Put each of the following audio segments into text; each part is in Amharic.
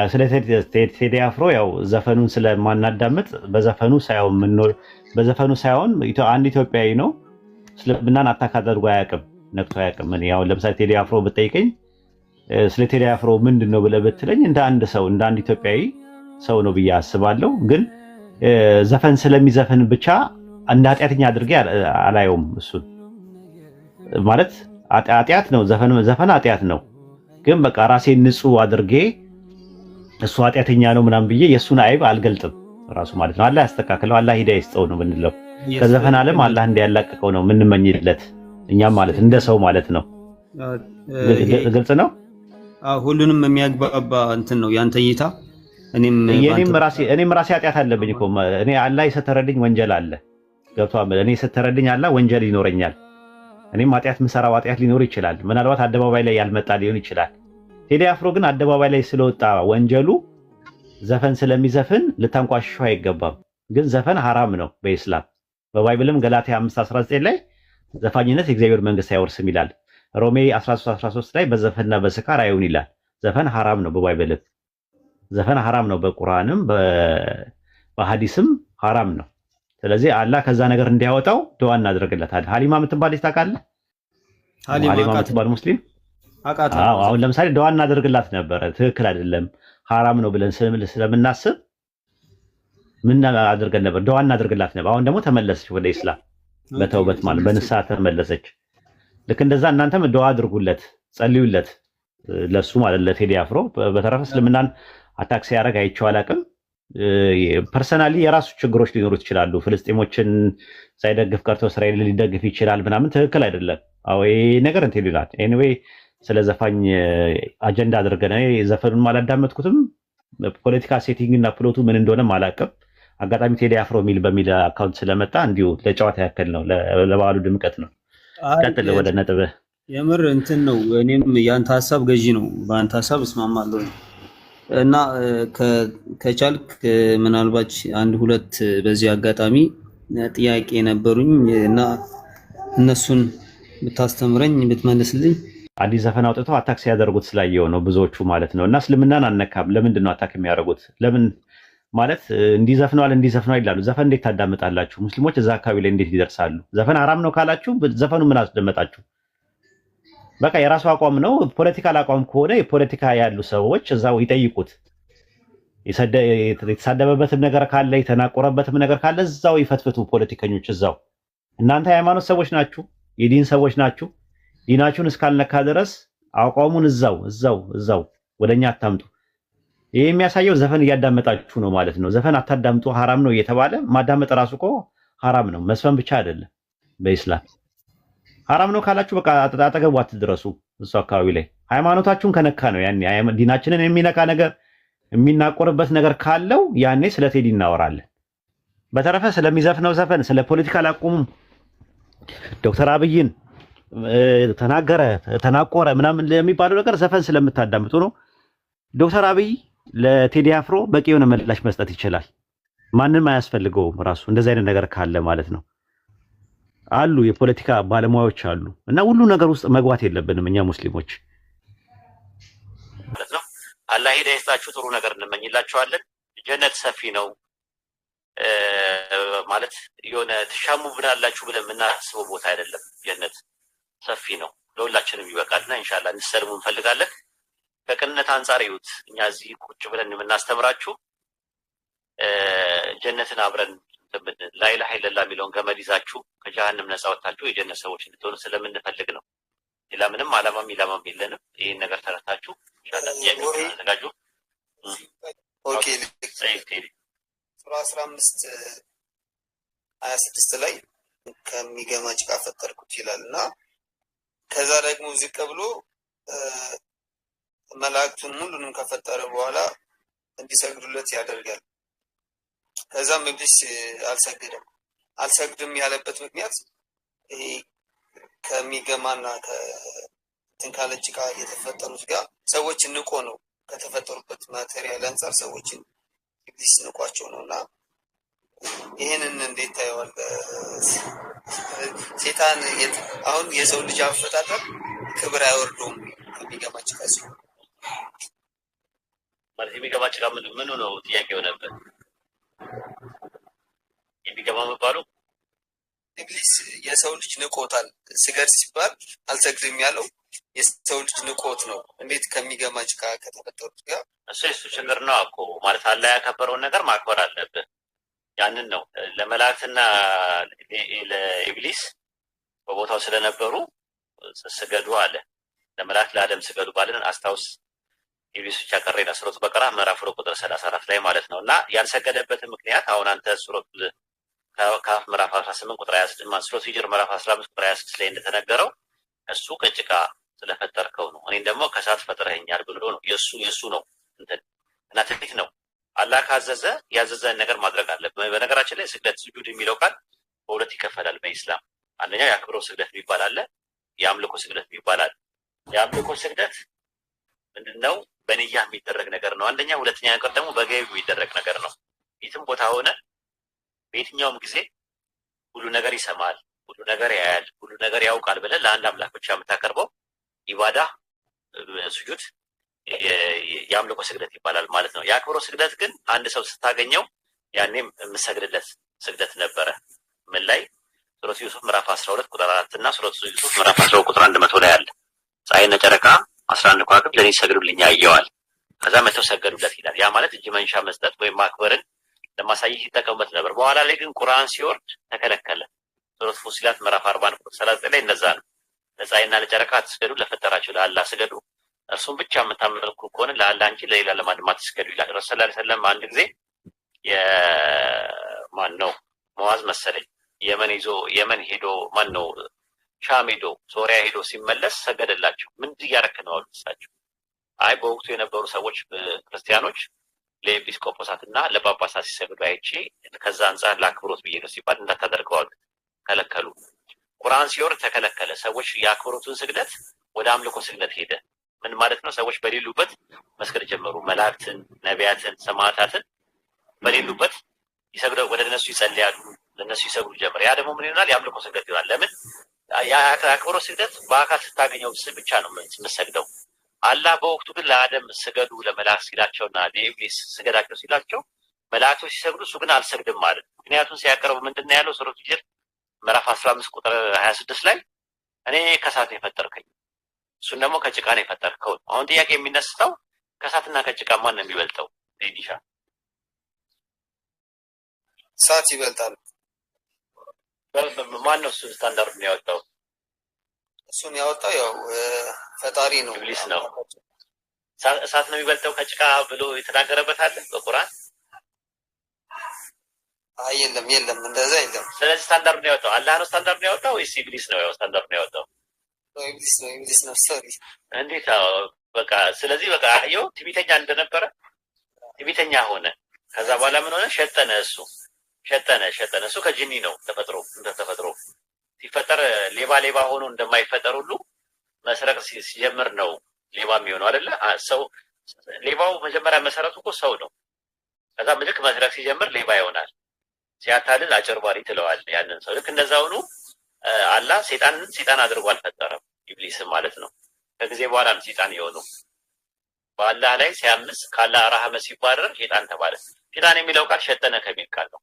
ስለ ቴዲ አፍሮ ያው ዘፈኑን ስለማናዳምጥ በዘፈኑ ሳይሆን አንድ ኢትዮጵያዊ ነው። እስልምናን አታክ አድርጎ አያውቅም፣ ነክቶ አያውቅም። እኔ ያው ለምሳሌ ቴዲ አፍሮ ብጠይቀኝ ስለ ቴዲ አፍሮ ምንድን ነው ብለህ ብትለኝ እንደ አንድ ሰው እንደ አንድ ኢትዮጵያዊ ሰው ነው ብዬ አስባለሁ። ግን ዘፈን ስለሚዘፍን ብቻ እንደ ኃጢአተኛ አድርጌ አላየውም። እሱን ማለት ኃጢአት ነው፣ ዘፈን ኃጢአት ነው። ግን በቃ ራሴን ንጹህ አድርጌ እሱ ኃጢአተኛ ነው ምናምን ብዬ የእሱን አይብ አልገልጥም ራሱ ማለት ነው። አላህ ያስተካክለው፣ አላህ ሂዳያ ይስጠው ነው ምንለው። ከዘፈን ዓለም አላህ እንዲያላቅቀው ነው ምንመኝለት እኛም ማለት እንደ ሰው ማለት ነው። ግልጽ ነው። ሁሉንም የሚያግባባ እንትን ነው ያንተ እይታ። እኔም ራሴ ኃጢአት አለብኝ እኮ እኔ አላህ የሰተረልኝ ወንጀል አለ። ገብቶሃል? እኔ የሰተረልኝ አላህ ወንጀል ይኖረኛል። እኔም ኃጢአት ምሰራው ኃጢአት ሊኖር ይችላል። ምናልባት አደባባይ ላይ ያልመጣ ሊሆን ይችላል። ቴዲ አፍሮ ግን አደባባይ ላይ ስለወጣ ወንጀሉ ዘፈን ስለሚዘፍን ልታንቋሽሸው አይገባም። ግን ዘፈን ሐራም ነው በኢስላም። በባይብልም ገላትያ 5:19 ላይ ዘፋኝነት የእግዚአብሔር መንግስት አይወርስም ይላል። ሮሜ 13:13 ላይ በዘፈንና በስካር አይሁን ይላል። ዘፈን ሐራም ነው በባይብልም፣ ዘፈን ሐራም ነው በቁርአንም በሐዲስም ሐራም ነው። ስለዚህ አላህ ከዛ ነገር እንዲያወጣው ዱዓ እናደርግለታለን። ሀሊማ የምትባል ልጅ ታውቃለህ? ሀሊማ የምትባል ሙስሊም አሁን ለምሳሌ ዱዓ እናደርግላት ነበረ። ትክክል አይደለም ሐራም ነው ብለን ስለምናስብ ምን አድርገን ነበር? ዱዓ እናደርግላት ነበር። አሁን ደግሞ ተመለሰች ወደ ኢስላም በተውበት ማለት በንስሐ ተመለሰች። ልክ እንደዛ እናንተም ዱዓ አድርጉለት፣ ጸልዩለት ለሱ ማለት ለቴዲ አፍሮ። በተረፈ እስልምናን አታክ ሲያደርግ አይቼው አላውቅም። ፐርሰናሊ የራሱ ችግሮች ሊኖሩት ይችላሉ። ፍልስጤሞችን ሳይደግፍ ቀርቶ እስራኤል ሊደግፍ ይችላል ምናምን፣ ትክክል አይደለም። አዎ ይሄ ነገር እንትን ይላል። ኤኒዌይ ስለ ዘፋኝ አጀንዳ አድርገን ዘፈኑን አላዳመጥኩትም። ፖለቲካ ሴቲንግ እና ፕሎቱ ምን እንደሆነም አላውቅም። አጋጣሚ ቴዲ አፍሮ በሚል አካውንት ስለመጣ እንዲሁ ለጨዋታ ያክል ነው፣ ለበዓሉ ድምቀት ነው። ቀጥል ወደ ነጥብ። የምር እንትን ነው። እኔም ያንተ ሀሳብ ገዢ ነው፣ በአንተ ሀሳብ እስማማለሁ እና ከቻልክ ምናልባት አንድ ሁለት በዚህ አጋጣሚ ጥያቄ ነበሩኝ እና እነሱን ብታስተምረኝ ብትመልስልኝ። አዲስ ዘፈን አውጥተው አታክ ሲያደርጉት ስላየው ነው ብዙዎቹ ማለት ነው። እና እስልምናን አነካም። ለምንድን ነው አታክ የሚያደርጉት? ለምን ማለት እንዲዘፍነዋል ይላሉ። ዘፈን እንዴት ታዳምጣላችሁ? ሙስሊሞች እዛ አካባቢ ላይ እንዴት ይደርሳሉ? ዘፈን ሐራም ነው ካላችሁ ዘፈኑ ምን አስደመጣችሁ? በቃ የራሱ አቋም ነው። ፖለቲካል አቋም ከሆነ የፖለቲካ ያሉ ሰዎች እዛው ይጠይቁት። የተሳደበበትም ነገር ካለ የተናቆረበትም ነገር ካለ እዛው ይፈትፍቱ ፖለቲከኞች እዛው። እናንተ የሃይማኖት ሰዎች ናችሁ፣ የዲን ሰዎች ናችሁ። ዲናችሁን እስካልነካ ድረስ አቋሙን እዛው ወደኛ አታምጡ። ይሄ የሚያሳየው ዘፈን እያዳመጣችሁ ነው ማለት ነው። ዘፈን አታዳምጡ ሐራም ነው እየተባለ ማዳመጥ ራሱ እኮ ሐራም ነው። መስፈን ብቻ አይደለም በኢስላም ሐራም ነው ካላችሁ በቃ አጠገቡ አትድረሱ። እሱ አካባቢ ላይ ሃይማኖታችሁን ከነካ ነው ያኔ ዲናችንን የሚነካ ነገር የሚናቆርበት ነገር ካለው ያኔ ስለ ቴዲ እናወራለን። በተረፈ ስለሚዘፍነው ዘፈን ስለ ፖለቲካል አቋሙ ዶክተር አብይን ተናገረ ተናቆረ ምናምን የሚባለው ነገር ዘፈን ስለምታዳምጡ ነው። ዶክተር አብይ ለቴዲ አፍሮ በቂ የሆነ ምላሽ መስጠት ይችላል። ማንም አያስፈልገውም ራሱ እንደዚህ አይነት ነገር ካለ ማለት ነው። አሉ የፖለቲካ ባለሙያዎች አሉ እና ሁሉ ነገር ውስጥ መግባት የለብንም እኛ ሙስሊሞች ማለት ነው። አላህ ሂዳያ ይስጣችሁ፣ ጥሩ ነገር እንመኝላችኋለን። ጀነት ሰፊ ነው ማለት የሆነ ተሻሙ ብናላችሁ ብለን የምናስበው ቦታ አይደለም። ጀነት ሰፊ ነው፣ ለሁላችንም ይበቃልና ኢንሻአላህ እንሰልሙ እንፈልጋለን። ከቅንነት አንጻር ይዩት። እኛ እዚህ ቁጭ ብለን የምናስተምራችሁ ጀነትን አብረን ላኢላሃ ኢለላህ የሚለውን ገመድ ይዛችሁ ከጀሃነም ነፃ ወጣችሁ የጀነት ሰዎች እንድትሆኑ ስለምንፈልግ ነው። ሌላ ምንም ዓላማም ኢላማም የለንም። ይሄን ነገር ተረታችሁ ኢንሻአላህ ተዘጋጁ። ኦኬ ሱራ 15:26 ላይ ከሚገማ ጭቃ ፈጠርኩት ይላልና ከዛ ደግሞ ዝቅ ብሎ መላእክቱን ሁሉንም ከፈጠረ በኋላ እንዲሰግዱለት ያደርጋል። ከዛም ኢብሊስ አልሰግድም ያለበት ምክንያት ይሄ ከሚገማና ከእንትን ካለ ጭቃ የተፈጠሩት ጋር ሰዎች ንቆ ነው። ከተፈጠሩበት ማቴሪያል አንፃር ሰዎችን ኢብሊስ ንቋቸው ነውና ይሄንን እንዴት ታየዋለህ? ሴጣን አሁን የሰው ልጅ አፈጣጠር ክብር አይወርደውም ከሚገማ ጭቃ ሲሆን ማለት የሚገባ ጭቃ ምኑ ነው ጥያቄው ነበር። የሚገባ መባሉ ኢብሊስ የሰው ልጅ ንቆታል። ስገድ ሲባል አልሰግድም ያለው የሰው ልጅ ንቆት ነው። እንዴት ከሚገማ ጭቃ ከተፈጠሩት ጋር እሱ የሱ ችግር ነው እኮ ማለት አላህ ያከበረውን ነገር ማክበር አለብህ። ያንን ነው ለመላእክትና ለኢብሊስ በቦታው ስለነበሩ ስገዱ አለ። ለመላእክት ለአደም ስገዱ ባለን አስታውስ። ኢብሊስ ብቻ ቀረና ሱረቱ በቀራ ምዕራፍ 2 ቁጥር 34 ላይ ማለት ነው። እና ያልሰገደበት ምክንያት አሁን አንተ ሱረቱ ካፍ ምዕራፍ 18 ቁጥር 26 ሱረቱ ሂጅር ምዕራፍ 15 ቁጥር 26 ላይ እንደተነገረው እሱ ከጭቃ ስለፈጠርከው ነው፣ እኔን ደግሞ ከእሳት ፈጥረኸኛል ብሎ ነው። የሱ ነው እና ትክክል ነው። አላህ ካዘዘ ያዘዘን ነገር ማድረግ አለብህ። በነገራችን ላይ ስግደት ስጁድ የሚለው ቃል በሁለት ይከፈላል በኢስላም። አንደኛው የአክብሮ ስግደት የሚባል አለ፣ የአምልኮ ስግደት የሚባል አለ። የአምልኮ ስግደት ምንድነው? በንያ የሚደረግ ነገር ነው አንደኛ። ሁለተኛ ነገር ደግሞ በገቢ የሚደረግ ነገር ነው። የትም ቦታ ሆነ በየትኛውም ጊዜ ሁሉ ነገር ይሰማል፣ ሁሉ ነገር ያያል፣ ሁሉ ነገር ያውቃል ብለህ ለአንድ አምላክ ብቻ የምታቀርበው ኢባዳ ስጁድ የአምልኮ ስግደት ይባላል ማለት ነው። የአክብሮ ስግደት ግን አንድ ሰው ስታገኘው ያኔም የምሰግድለት ስግደት ነበረ። ምን ላይ? ሱረቱ ዩሱፍ ምዕራፍ 12 ቁጥር 4 እና ሱረቱ ዩሱፍ ምዕራፍ 12 ቁጥር 100 ላይ አለ። ፀሐይና ጨረቃ 11 ከዋክብት ለኔ ሰግዱልኝ አየዋል፣ ከዛ መተው ሰገዱለት ይላል። ያ ማለት እጅ መንሻ መስጠት ወይም ማክበርን ለማሳየት ይጠቀሙበት ነበር። በኋላ ላይ ግን ቁርአን ሲወርድ ተከለከለ። ሱረቱ ፉሲላት ምዕራፍ 40 ቁጥር 39 ላይ እንደዛ ነው። ለፀሐይና ለጨረቃ አትስገዱ፣ ለፈጠራችሁ ለአላህ ስገዱ፣ እርሱም ብቻ የምታመልኩ ከሆነ ለአላህ እንጂ ለሌላ ለማንም አትስገዱ ይላል። ረሱል ሰለላሁ ዐለይሂ ወሰለም አንድ ጊዜ የማን ነው ሙዓዝ መሰለኝ የመን ሄዶ ማን ነው ሻም ሄዶ ሶሪያ ሄዶ ሲመለስ ሰገደላቸው። ምን እያረክ ነው አሉት እሳቸው። አይ በወቅቱ የነበሩ ሰዎች ክርስቲያኖች ለኤጲስቆጶሳትና ለጳጳሳት ሲሰግዱ አይቼ ከዛ አንጻር ለአክብሮት ብዬ ነው ሲባል እንዳታደርገው አሉት፣ ከለከሉ። ቁርአን ሲወርድ ተከለከለ። ሰዎች የአክብሮቱን ስግደት ወደ አምልኮ ስግደት ሄደ። ምን ማለት ነው? ሰዎች በሌሉበት መስገድ ጀመሩ። መላእክትን፣ ነቢያትን፣ ሰማዕታትን በሌሉበት ይሰግደው ወደ እነሱ ይጸልያሉ፣ ለነሱ ይሰግዱ ጀመር። ያ ደግሞ ምን ይሆናል? የአምልኮ ስግደት ይሆናል። ለምን? የአክብሮት ስግደት በአካል ስታገኘው ብቻ ነው የምትሰግደው። አላህ በወቅቱ ግን ለአደም ስገዱ ለመላእክት ሲላቸውና ለኢብሊስ ስገዳቸው ሲላቸው መላእክቶች ሲሰግዱ እሱ ግን አልሰግድም ማለት። ምክንያቱም ሲያቀርቡ ምንድነው ያለው? ሱረቱ ሂጅር ምዕራፍ 15 ቁጥር 26 ላይ እኔ ከእሳት ነው የፈጠርከኝ፣ እሱን ደግሞ ከጭቃ ነው የፈጠርከው። አሁን ጥያቄ የሚነሳው ከእሳትና ከጭቃ ማን ነው የሚበልጠው? ዲሻ እሳት ይበልጣል። ማን ነው እሱ ስታንዳርድ ነው ያወጣው? እሱን ያወጣው ያው ፈጣሪ ነው፣ ኢብሊስ ነው። እሳት ነው የሚበልጠው ከጭቃ ብሎ የተናገረበት አለ በቁርአን? አይ የለም እንደዛ የለም። ስለዚህ ስታንዳርድ ነው ያወጣው አላህ ነው ስታንዳርድ ነው ያወጣው ወይስ ኢብሊስ ነው ስታንዳርድ ነው ያወጣው? ኢብሊስ ነው ሶሪ። እንዴት? በቃ ስለዚህ በቃ አየው ትዕቢተኛ እንደነበረ ትዕቢተኛ ሆነ። ከዛ በኋላ ምን ሆነ? ሸጠነ እሱ ከጅኒ ነው ተፈጥሮ ሲፈጠር ሌባ ሆኖ እንደማይፈጠር ሁሉ መስረቅ ሲጀምር ነው ሌባ የሚሆነው አይደለ? ሰው ሌባው መጀመሪያ መሰረቱ እኮ ሰው ነው። ከዛ ልክ መስረቅ ሲጀምር ሌባ ይሆናል። ሲያታልል አጭበርባሪ ትለዋል ያንን ሰው። ልክ እንደዛ ሆኖ አላህ ሰይጣን አድርጎ አልፈጠረም፣ ኢብሊስም ማለት ነው። ከጊዜ በኋላ ነው ሰይጣን የሆነው። በአላህ ላይ ሲያምስ ከአላህ ረህመት ሲባረር ሸይጣን ተባለ። ሸይጣን የሚለው ቃል ሸጠነ ከሚል ቃል ነው፣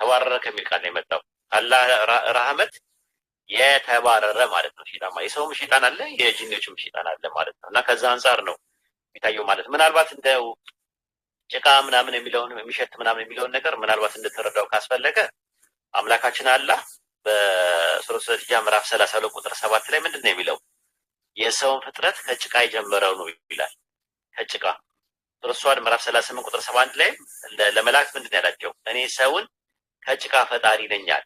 ተባረረ ከሚል ቃል ነው የመጣው። አላህ ረህመት የተባረረ ማለት ነው። ሸይጣን የሰውም ሸይጣን አለ፣ የጂኒዎችም ሸይጣን አለ ማለት ነው። እና ከዛ አንፃር ነው የሚታየው ማለት ምናልባት እንደው ጭቃ ምናምን የሚለውን የሚሸት ምናምን የሚለውን ነገር ምናልባት እንድትረዳው ካስፈለገ አምላካችን አላህ በሱረቱ ዘልጃ ምዕራፍ 32 ቁጥር 7 ላይ ምንድን ነው የሚለው? የሰውን ፍጥረት ከጭቃ የጀመረው ነው ይላል። ከጭቃ ሱረቱ ሷድ ምዕራፍ 38 ቁጥር 71 ላይ ለመላእክት ምንድን ያላቸው? እኔ ሰውን ከጭቃ ፈጣሪ ነኝ አለ።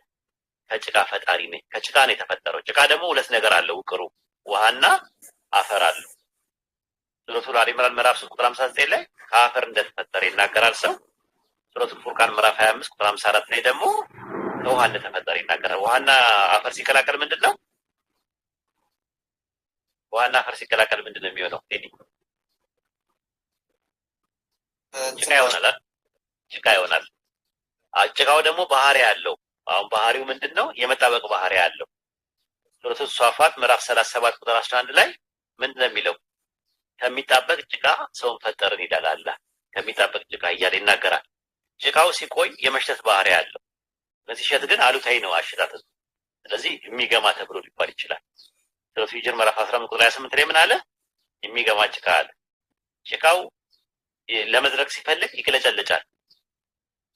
ከጭቃ ፈጣሪ ነኝ። ከጭቃ ነው የተፈጠረው። ጭቃ ደግሞ ሁለት ነገር አለው፣ ውቅሩ ውሃና አፈር አለው። ሱረቱ አሊ ኢምራን ምዕራፍ 3 ቁጥር 59 ላይ ከአፈር እንደተፈጠረ ይናገራል ሰው። ሱረቱ ፉርቃን ምዕራፍ 25 ቁጥር 54 ላይ ደግሞ ከውሃ እንደተፈጠረ ይናገራል። ውሃና አፈር ሲቀላቀል ምንድነው? ውሃና አፈር ሲቀላቀል ምንድነው የሚሆነው? ጭቃ ይሆናል። ጭቃው ደግሞ ባህሪ ያለው። አሁን ባህሪው ምንድነው? የመጣበቅ ባህሪ ያለው። ሱረቱ ሷፋት ምዕራፍ 37 ቁጥር 11 ላይ ምንድነው የሚለው? ከሚጣበቅ ጭቃ ሰውን ፈጠርን ይላል አላህ። ከሚጣበቅ ጭቃ እያለ ይናገራል። ጭቃው ሲቆይ የመሽተት ባህሪ ያለው፣ ሲሸት ግን አሉታዊ ነው አሽታተቱ። ስለዚህ የሚገማ ተብሎ ሊባል ይችላል። ሱረቱ ሂጅር ምዕራፍ 15 ቁጥር 28 ላይ ምን አለ? የሚገማ ጭቃ አለ። ጭቃው ለመድረቅ ሲፈልግ ይቅለጨለጫል።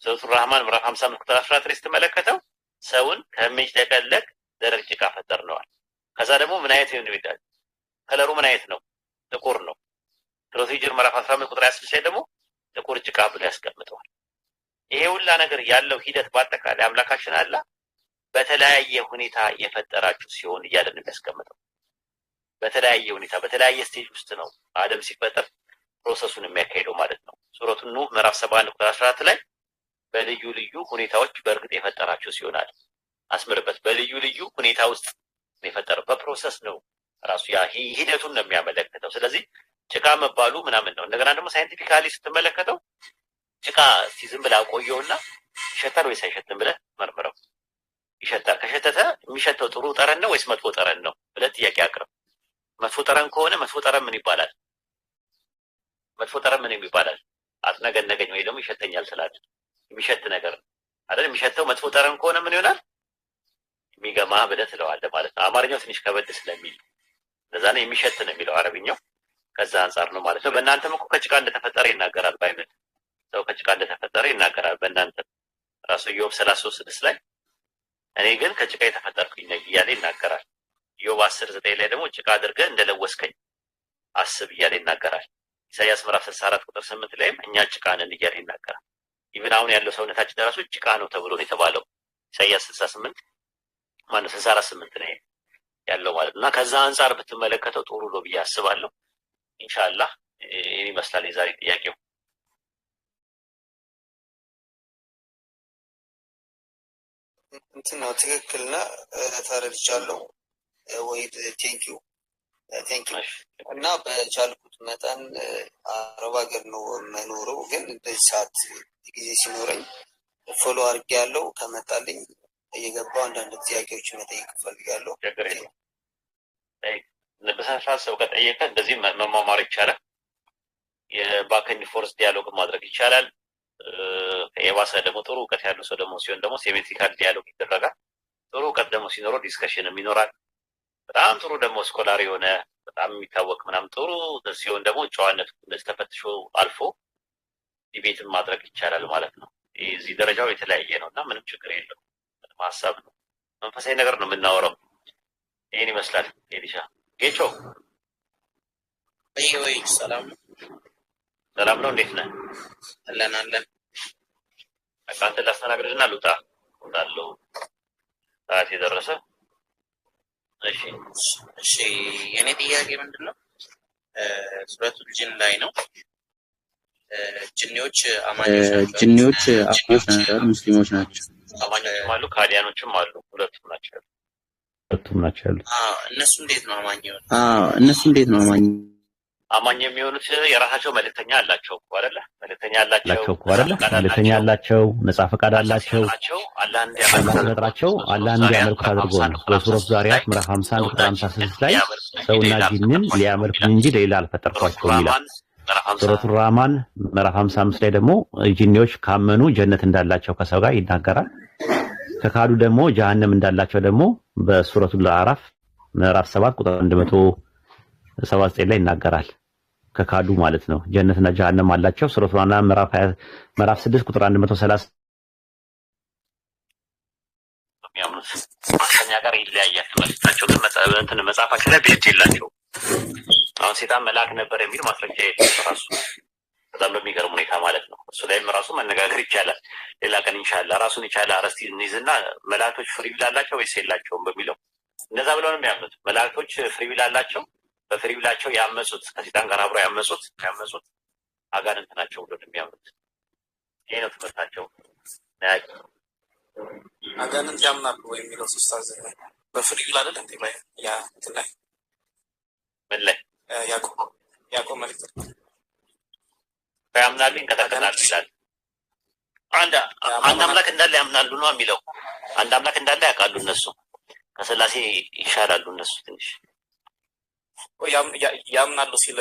ሱረቱ ራህማን ምዕራፍ 55 ቁጥር 14 ላይ ስትመለከተው ሰውን ከሚጨቀለቅ ደረቅ ጭቃ ፈጠርነዋል። ከዛ ደግሞ ምን አይነት ነው ይላል? ከለሩ ምን አይነት ነው? ጥቁር ነው። ሱረቱ ሂጅር ምዕራፍ 15 ቁጥር 26 ላይ ደግሞ ጥቁር ጭቃ ብሎ ያስቀምጠዋል። ይሄ ሁላ ነገር ያለው ሂደት በአጠቃላይ አምላካችን አላህ በተለያየ ሁኔታ የፈጠራችሁ ሲሆን እያለ ነው የሚያስቀምጠው። በተለያየ ሁኔታ በተለያየ ስቴጅ ውስጥ ነው አደም ሲፈጠር ፕሮሰሱን የሚያካሂደው ማለት ነው። ሱረቱ ኑህ ምዕራፍ 71 ቁጥር 14 ላይ በልዩ ልዩ ሁኔታዎች በእርግጥ የፈጠራችሁ ሲሆናል። አስምርበት። በልዩ ልዩ ሁኔታ ውስጥ የፈጠረው በፕሮሰስ ነው። ራሱ ያ ሂደቱን ነው የሚያመለክተው። ስለዚህ ጭቃ መባሉ ምናምን ነው። እንደገና ደግሞ ሳይንቲፊካሊ ስትመለከተው ጭቃ እስቲ ዝም ብለህ አቆየውና ይሸታል ወይስ አይሸትም ብለህ መርምረው። ይሸታል። ከሸተተ የሚሸተው ጥሩ ጠረን ነው ወይስ መጥፎ ጠረን ነው ብለህ ጥያቄ አቅርብ። መጥፎ ጠረን ከሆነ መጥፎ ጠረን ምን ይባላል? መጥፎ ጠረን ምን ይባላል? አትነገነገኝ ወይ ደግሞ ይሸተኛል ስላለ የሚሸት ነገር አይደል? የሚሸተው መጥፎ ጠረን ከሆነ ምን ይሆናል? የሚገማ ብለህ ትለዋለህ ማለት ነው። አማርኛው ትንሽ ከበድ ስለሚል ለዛ ነው የሚሸት ነው የሚለው አረብኛው። ከዛ አንፃር ነው ማለት ነው። በእናንተም እኮ ከጭቃ እንደተፈጠረ ይናገራል ባይብል። ሰው ከጭቃ እንደተፈጠረ ይናገራል በእናንተ ራሱ ኢዮብ 33:6 ላይ እኔ ግን ከጭቃ የተፈጠርኩኝ ነኝ እያለ ይናገራል። ኢዮብ 10:9 ላይ ደግሞ ጭቃ አድርገህ እንደለወስከኝ አስብ እያለ ይናገራል። ኢሳይያስ ምዕራፍ 64 ቁጥር 8 ላይም እኛ ጭቃ ነን እያለ ይናገራል። ኢቭን አሁን ያለው ሰውነታችን ራሱ ጭቃ ነው ተብሎ ነው የተባለው። ኢሳይያስ 68 ማነው 64:8 ነው ያለው ማለት እና ከዛ አንፃር ብትመለከተው ጥሩ ነው ብዬ አስባለሁ። ኢንሻአላህ ይሄን ይመስላል የዛሬ ጥያቄው። እንትን ነው ትክክልና ተረድቻለሁ። ወይ ቴንኪው እና በቻልኩት መጠን አረብ ሀገር ነው መኖረው፣ ግን በዚህ ሰዓት ጊዜ ሲኖረኝ ፎሎ አድርጌ ያለው ከመጣልኝ እየገባው አንዳንድ ጥያቄዎች መጠየቅ እፈልጋለሁ። በሰዓት ሰው ከጠየቀ እንደዚህ መማማር ይቻላል። የባክን ፎርስ ዲያሎግ ማድረግ ይቻላል። የባሰ ደግሞ ጥሩ እውቀት ያለው ሰው ደግሞ ሲሆን ደግሞ ሴሜትሪካል ዲያሎግ ይደረጋል። ጥሩ እውቀት ደግሞ ሲኖረው ዲስከሽንም ይኖራል። በጣም ጥሩ ደግሞ ስኮላር የሆነ በጣም የሚታወቅ ምናምን ጥሩ ሲሆን ደግሞ ጨዋነቱ እንደዚህ ተፈትሾ አልፎ ዲቤትን ማድረግ ይቻላል ማለት ነው። እዚህ ደረጃው የተለያየ ነው እና ምንም ችግር የለውም። ሀሳብ ነው፣ መንፈሳዊ ነገር ነው የምናወራው። ይህን ይመስላል። ኤሊሻ ጌቾ ወይ ሰላም ነው? ሰላም ነው። እንዴት ነህ? አለን አለን። አንተን ላስተናግድና ልውጣ እወጣለሁ። ሰዓት የደረሰ። እሺ እሺ። የኔ ጥያቄ ምንድን ነው? ሱረቱል ጂን ላይ ነው። ጅኒዎች አማኞች ናቸው፣ ሙስሊሞች ናቸው። አማኞችም አሉ፣ ካዲያኖችም አሉ። ሁለቱም ናቸው ያሉት። እነሱ እንዴት ነው አማኝ የሆኑት? አማኝ የሚሆኑት የራሳቸው መልእክተኛ አላቸው እኮ አይደለ? መልእክተኛ አላቸው፣ ነጻ ፈቃድ አላቸው። አላህ እንዲያመልኩት አድርጎ ነው። በሱረቱ ዛሪያት ምዕራፍ 51 ቁጥር 56 ላይ ሰውና ጂንን ሊያመልኩ እንጂ ሌላ አልፈጠርኳቸውም ይላል። ሱረቱ ራህማን ምዕራፍ 55 ላይ ደግሞ ጂኒዎች ካመኑ ጀነት እንዳላቸው ከሰው ጋር ይናገራል። ከካዱ ደግሞ ጀሃነም እንዳላቸው ደግሞ በሱረቱ አዕራፍ ምዕራፍ 7 ቁጥር 179 ላይ ይናገራል። ከካዱ ማለት ነው። ጀነትና ጀሃነም አላቸው። ሱረቱ አና ምዕራፍ 6 ቁጥር 130 ከኛ ጋር ይለያያል። መልእክታቸው ግን መጽሐፋቸው ላይ ቤት የላቸው። አሁን ሴጣን መልአክ ነበር የሚል ማስረጃ የለም ራሱ። በጣም በሚገርም ሁኔታ ማለት ነው። እሱ ላይም ራሱ መነጋገር ይቻላል። ሌላ ቀን ኢንሻአላህ ራሱን የቻለ አርዕስት እንይዝና መላእክቶች ፍሪ ዊል አላቸው ወይስ የላቸውም በሚለው እንደዛ ብለው ነው የሚያምኑት። መላእክቶች ፍሪ ዊል አላቸው። በፍሪ ዊላቸው ያመጹት ከሴጣን ጋር አብረው ያመጹት አጋንንት ናቸው ብለው ነው የሚያምኑት። ይሄ ነው ትምህርታቸው። አጋንንት ያምናሉ ወይ የሚለው ኡስታዝ በፍሪ ዊል አይደል እንዴ? ያ እንትን ላይ ምን ላይ ያዕቆብ መልእክት ያምናሉ ይንቀጠቀጣሉ ይላል። አንድ አምላክ እንዳለ ያምናሉ ነው የሚለው። አንድ አምላክ እንዳለ ያውቃሉ እነሱ። ከስላሴ ይሻላሉ እነሱ ትንሽ። ያምናሉ ሲል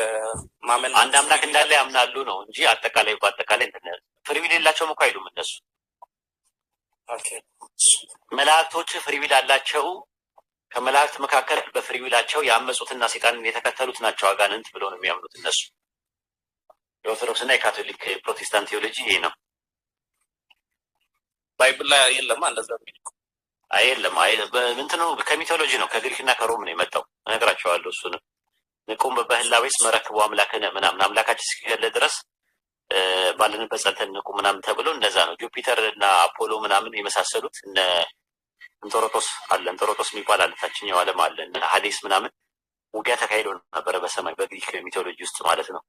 ማመን አንድ አምላክ እንዳለ ያምናሉ ነው እንጂ አጠቃላይ በአጠቃላይ ፍሪዊል የላቸውም እኮ አይሉም እነሱ። መላእክቶች ፍሪዊል አላቸው። ከመላእክት መካከል በፍሪዊላቸው ያመጹትና ሰይጣንን የተከተሉት ናቸው አጋንንት ብለው ነው የሚያምኑት እነሱ። የኦርቶዶክስ እና የካቶሊክ ፕሮቴስታንት ቴዎሎጂ ይሄ ነው። ባይብል ላይ የለም እንደዛ የሚል የለም። እንትኑ ከሚቶሎጂ ነው፣ ከግሪክና ከሮም ነው የመጣው። እነግራቸዋለሁ እሱንም። ንቁም በህላዌስ መረክቡ አምላክነ ምናምን አምላካችን እስኪገለጥ ድረስ ባለንበት ጸንተን ንቁ ምናምን ተብሎ እንደዛ ነው። ጁፒተር እና አፖሎ ምናምን የመሳሰሉት እነ እንጦሮጦስ አለ፣ እንጦሮጦስ የሚባል አለ፣ ታችኛው ዓለም አለ፣ እነ ሀዲስ ምናምን ውጊያ ተካሂዶ ነበረ በሰማይ በግሪክ ሚቶሎጂ ውስጥ ማለት ነው።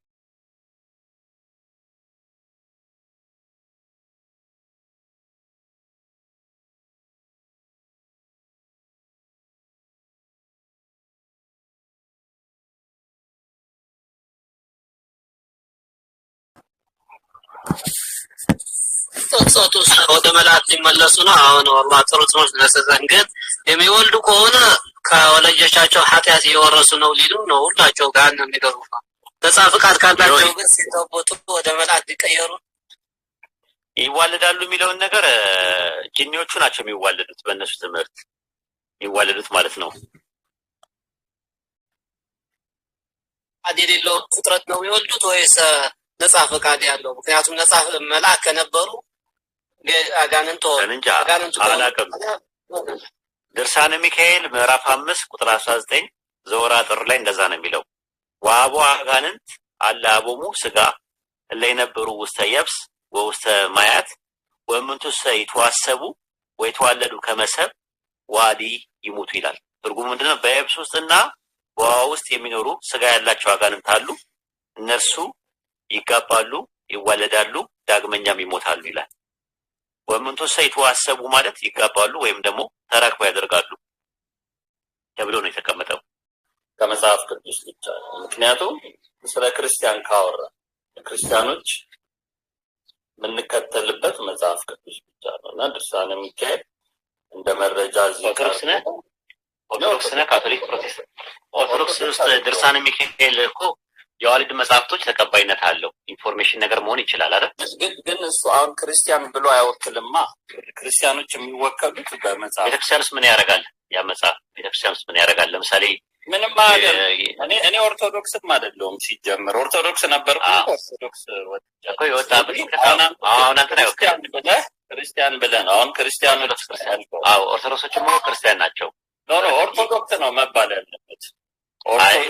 ጾቶስ ወደ መላእክት ሊመለሱ ነው። አሁን والله ጥሩ ሰዎች ለሰዘን ግን የሚወልዱ ከሆነ ከወላጆቻቸው ኃጢአት እየወረሱ ነው ሊሉ ነው። ሁላቸው ጋር ነው የሚገቡ። ነፃ ፍቃድ ካላቸው ግን ሲተውጡ ወደ መላእክት ሊቀየሩ ይዋለዳሉ የሚለውን ነገር ጂኒዎቹ ናቸው የሚዋለዱት፣ በእነሱ ትምህርት የሚዋለዱት ማለት ነው። የሌለው ፍጥረት ነው የሚወልዱት ወይስ ነፃ ፍቃድ ያለው? ምክንያቱም ነፃ መላእክት ከነበሩ አጋንንቶ አላውቅም። ድርሳነ ሚካኤል ምዕራፍ 5 ቁጥር 19 ዘወራ ጥር ላይ እንደዛ ነው የሚለው። ወአቦ አጋንንት አለ አቦሙ ስጋ እለ የነበሩ ውስተ የብስ ወውስተ ማያት ወእምንቱሰ ይተዋሰቡ ወይተዋለዱ ከመሰብ ዋዲ ይሙቱ ይላል። ትርጉሙ ምንድነው? በየብስ ውስጥና በውሃ ውስጥ የሚኖሩ ስጋ ያላቸው አጋንንት አሉ። እነርሱ ይጋባሉ፣ ይዋለዳሉ፣ ዳግመኛም ይሞታሉ ይላል። ወእምንቱሰ ይተዋሰቡ ማለት ይጋባሉ ወይም ደግሞ ተራክበው ያደርጋሉ ተብሎ ነው የተቀመጠው ከመጽሐፍ ቅዱስ ብቻ። ምክንያቱም ስለ ክርስቲያን ካወራ ክርስቲያኖች የምንከተልበት መጽሐፍ ቅዱስ ብቻ ነውና ድርሳነ ሚካኤል እንደ መረጃ እዚህ ኦርቶዶክስ እና ካቶሊክ ፕሮቴስታንት ኦርቶዶክስ ውስጥ ድርሳነ ሚካኤል እኮ የዋልድ መጽሐፍቶች ተቀባይነት አለው። ኢንፎርሜሽን ነገር መሆን ይችላል አይደል? ግን እሱ አሁን ክርስቲያን ብሎ አይወክልማ። ክርስቲያኖች የሚወከሉት በመጽሐፍ። ቤተክርስቲያንስ ምን ያደርጋል? ያ መጽሐፍ ቤተክርስቲያንስ ምን ያደርጋል? ለምሳሌ ምንም አይደለም። እኔ ኦርቶዶክስም አይደለሁም ሲጀምር። ኦርቶዶክስ ነበርኩ። ኦርቶዶክስ እኮ የወጣበት አሁን አንተ ነው ክርስቲያን ብለህ ነው። አሁን ክርስቲያኖች ክርስቲያን ኦርቶዶክሶችም ክርስቲያን ናቸው። ኦርቶዶክስ ነው መባል ያለበት።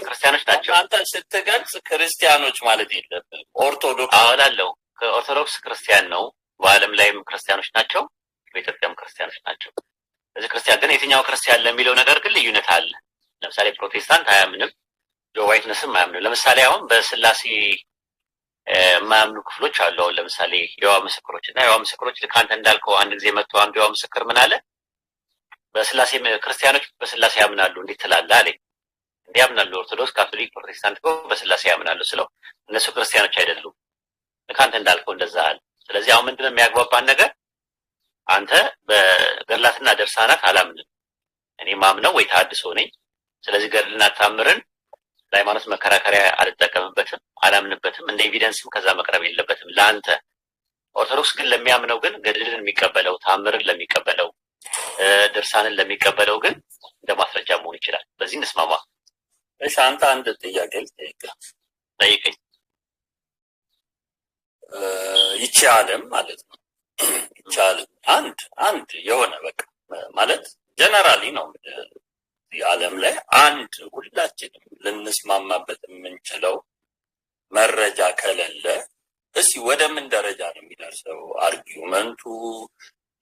ክርስቲያኖች ናቸው። አንተ ስትገልጽ ክርስቲያኖች ማለት የለብህም። ኦርቶዶክስ አላለው። ከኦርቶዶክስ ክርስቲያን ነው። በዓለም ላይም ክርስቲያኖች ናቸው፣ በኢትዮጵያም ክርስቲያኖች ናቸው። ስለዚህ ክርስቲያን ግን የትኛው ክርስቲያን ለሚለው ነገር ግን ልዩነት አለ። ለምሳሌ ፕሮቴስታንት አያምንም፣ ጆቫይትነስም አያምንም። ለምሳሌ አሁን በስላሴ የማያምኑ ክፍሎች አሉ። አሁን ለምሳሌ የዋ ምስክሮች እና የዋ ምስክሮች ልክ አንተ እንዳልከው አንድ ጊዜ መጥቶ አንዱ የዋ ምስክር ምን አለ? በስላሴ ክርስቲያኖች በስላሴ ያምናሉ እንዴት ትላለህ አለኝ። እንዲያምናሉ ኦርቶዶክስ፣ ካቶሊክ፣ ፕሮቴስታንት በስላሴ ያምናሉ ስለው እነሱ ክርስቲያኖች አይደሉም። ልክ አንተ እንዳልከው እንደዛ አለ። ስለዚህ አሁን ምንድነው የሚያግባባን ነገር? አንተ በገድላትና ድርሳናት አላምንም፣ እኔ ማምነው ወይ ተሐድሶ ነኝ። ስለዚህ ገድልና ታምርን ለሃይማኖት መከራከሪያ አልጠቀምበትም፣ አላምንበትም። እንደ ኤቪደንስም ከዛ መቅረብ የለበትም ለአንተ። ኦርቶዶክስ ግን ለሚያምነው ግን ገድልን የሚቀበለው ታምርን ለሚቀበለው ድርሳንን ለሚቀበለው ግን እንደ ማስረጃ መሆን ይችላል። በዚህ እንስማማ። እሺ አንተ አንድ ጥያቄ ጠይቀኝ። ይቺ ዓለም ማለት ነው ይቺ ዓለም አንድ የሆነ በቃ ማለት ጀነራሊ ነው የዓለም ላይ አንድ ሁላችንም ልንስማማበት የምንችለው መረጃ ከሌለ እስኪ ወደ ምን ደረጃ ነው የሚደርሰው? አርጊውመንቱ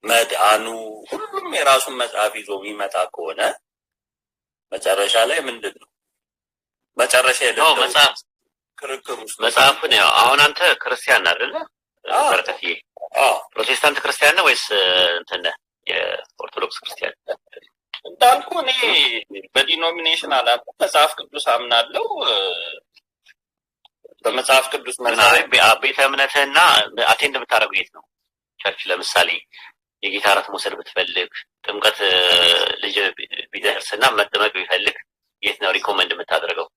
መድኃኑ ሁሉም የራሱን መጽሐፍ ይዞ የሚመጣ ከሆነ መጨረሻ ላይ ምንድን ነው መጨረሻ የሌለው መጽሐፍ ክርክር ውስጥ መጽሐፉን ያው አሁን አንተ ክርስቲያን አይደለ? በረከትዬ ፕሮቴስታንት ክርስቲያን ነው ወይስ እንትን የኦርቶዶክስ ክርስቲያን? እንዳልኩ እኔ በዲኖሚኔሽን አላውቅም። መጽሐፍ ቅዱስ አምናለሁ። በመጽሐፍ ቅዱስ ቤተ እምነትህና አቴንድ የምታደርገው የት ነው? ቸርች ለምሳሌ የጌታ እራት መውሰድ ብትፈልግ፣ ጥምቀት ልጅ ቢደርስና መጠመቅ ቢፈልግ የት ነው ሪኮመንድ የምታደርገው?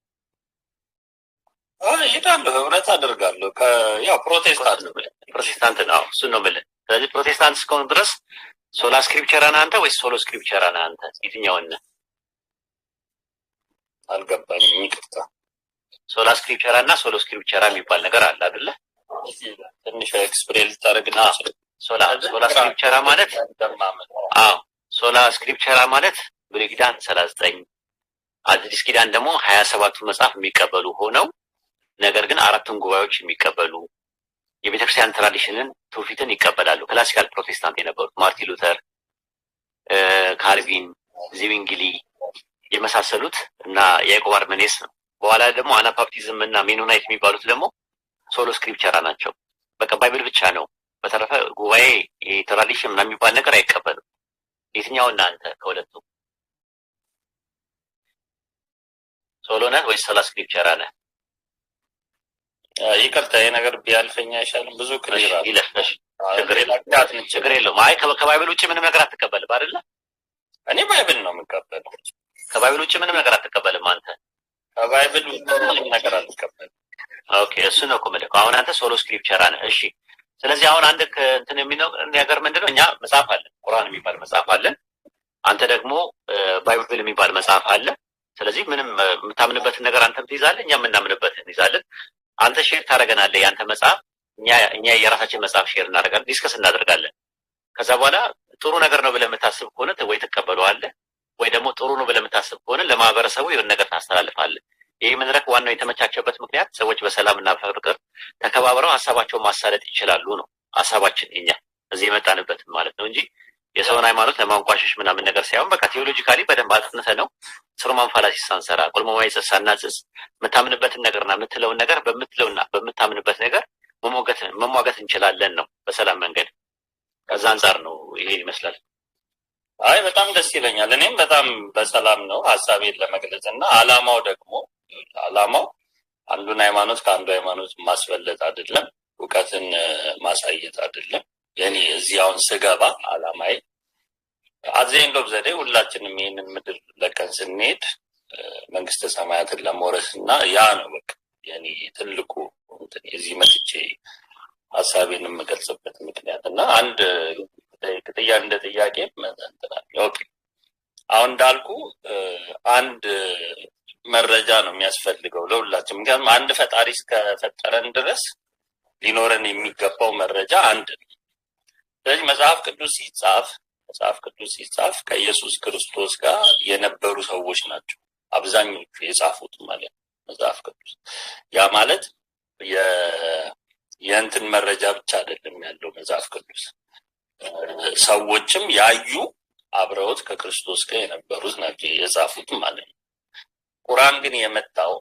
እሄዳለሁ፣ ህብረት አደርጋለሁ። ያው ፕሮቴስታንት ነው፣ እሱን ነው የምልህ። ስለዚህ ፕሮቴስታንት እስከሆነ ድረስ ሶላ ስክሪፕቸራ ነህ አንተ ወይስ ሶሎ ስክሪፕቸራ ነህ አንተ? የትኛውን ነህ? አልገባኝም፣ ይቅርታ። ሶላ ስክሪፕቸራ እና ሶሎ ስክሪፕቸራ የሚባል ነገር አለ አይደለ? ትንሽ ኤክስፕሌን ልታደርግና ሶላ ስክሪፕቸራ ማለት ሶላ ስክሪፕቸራ ማለት ብሉይ ኪዳን 39 አዲስ ኪዳን ደግሞ 27ቱ መጽሐፍ የሚቀበሉ ሆነው ነገር ግን አራቱን ጉባኤዎች የሚቀበሉ የቤተክርስቲያን ትራዲሽንን ትውፊትን ይቀበላሉ። ክላሲካል ፕሮቴስታንት የነበሩት ማርቲን ሉተር፣ ካልቪን፣ ዚዊንግሊ የመሳሰሉት እና ያዕቆብ አርሜኔስ ነው። በኋላ ደግሞ አናባፕቲዝም እና ሜኖናይት የሚባሉት ደግሞ ሶሎ ስክሪፕቸራ ናቸው። በቃ ባይብል ብቻ ነው። በተረፈ ጉባኤ የትራዲሽን ምናምን የሚባል ነገር አይቀበሉም። የትኛውና አንተ ከሁለቱ ሶሎ ነህ ወይስ ሶላ ስክሪፕቸራ ነህ? ይቅርታ ይሄ ነገር ቢያልፈኝ አይሻልም? ብዙ ክሊር ይለፍሽ። ችግር የለውም። አይ ከባይብል ውጭ ምንም ነገር አትቀበልም አይደለ? እኔ ባይብል ነው የምቀበለው። ከባይብል ውጭ ምንም ነገር አትቀበልም አንተ? ከባይብል ውጭ ምንም ነገር አትቀበልም። ኦኬ፣ እሱ ነው እኮ የምልህ። አሁን አንተ ሶሎ ስክሪፕቸራ ነህ። እሺ፣ ስለዚህ አሁን አንድ እንትን የሚለው ነገር ምንድነው? እኛ መጽሐፍ አለ፣ ቁርአን የሚባል መጽሐፍ አለ። አንተ ደግሞ ባይብል የሚባል መጽሐፍ አለ። ስለዚህ ምንም የምታምንበትን ነገር አንተም ትይዛለህ፣ እኛ የምናምንበትን እንይዛለን። አንተ ሼር ታደርገናለህ ያንተ መጽሐፍ፣ እኛ የራሳችን መጽሐፍ ሼር እናደርጋለን፣ ዲስከስ እናደርጋለን። ከዛ በኋላ ጥሩ ነገር ነው ብለህ የምታስብ ከሆነ ወይ ትቀበለዋለህ፣ ወይ ደግሞ ጥሩ ነው ብለህ የምታስብ ከሆነ ለማህበረሰቡ የሆነ ነገር ታስተላልፋለህ። ይህ መድረክ ዋናው የተመቻቸበት ምክንያት ሰዎች በሰላምና በፍቅር ተከባብረው ሀሳባቸውን ማሳለጥ ይችላሉ ነው ሀሳባችን፣ እኛ እዚህ የመጣንበት ማለት ነው እንጂ የሰውን ሃይማኖት ለማንቋሸሽ ምናምን ነገር ሳይሆን በቃ ቴዎሎጂካሊ በደንብ አጥንተህ ነው ስሩማን ፋላሲ ሳንሰራ ቁልመማይ ሳናጽስ የምታምንበትን ነገርና የምትለውን ነገር በምትለውና በምታምንበት ነገር መሟገት እንችላለን ነው በሰላም መንገድ። ከዛ አንጻር ነው ይሄ ይመስላል። አይ በጣም ደስ ይለኛል። እኔም በጣም በሰላም ነው ሀሳቤን ለመግለጽ እና አላማው ደግሞ አንዱን ሃይማኖት ከአንዱ ሃይማኖት ማስበለጥ አይደለም፣ እውቀትን ማሳየት አይደለም። የኔ እዚህ አሁን ስገባ አላማዬ አዘይን ዶብ ዘዴ ሁላችንም ይሄንን ምድር ለቀን ስንሄድ መንግስተ ሰማያትን ለመውረስ እና ያ ነው በቃ የኔ ትልቁ እንትን የዚህ መጥቼ ሀሳቤን የምገልጽበት ምክንያት እና አንድ እንደ ጥያቄ መዘንተናል። ኦኬ አሁን እንዳልኩ አንድ መረጃ ነው የሚያስፈልገው ለሁላችን። ምክንያቱም አንድ ፈጣሪ እስከፈጠረን ድረስ ሊኖረን የሚገባው መረጃ አንድ ነው። ስለዚህ መጽሐፍ ቅዱስ ሲጻፍ ከኢየሱስ ክርስቶስ ጋር የነበሩ ሰዎች ናቸው አብዛኞቹ የጻፉት ማለት መጽሐፍ ቅዱስ። ያ ማለት የእንትን መረጃ ብቻ አይደለም ያለው መጽሐፍ ቅዱስ፣ ሰዎችም ያዩ አብረውት ከክርስቶስ ጋር የነበሩት ናቸው የጻፉት ማለት ነው። ቁርአን ግን የመጣው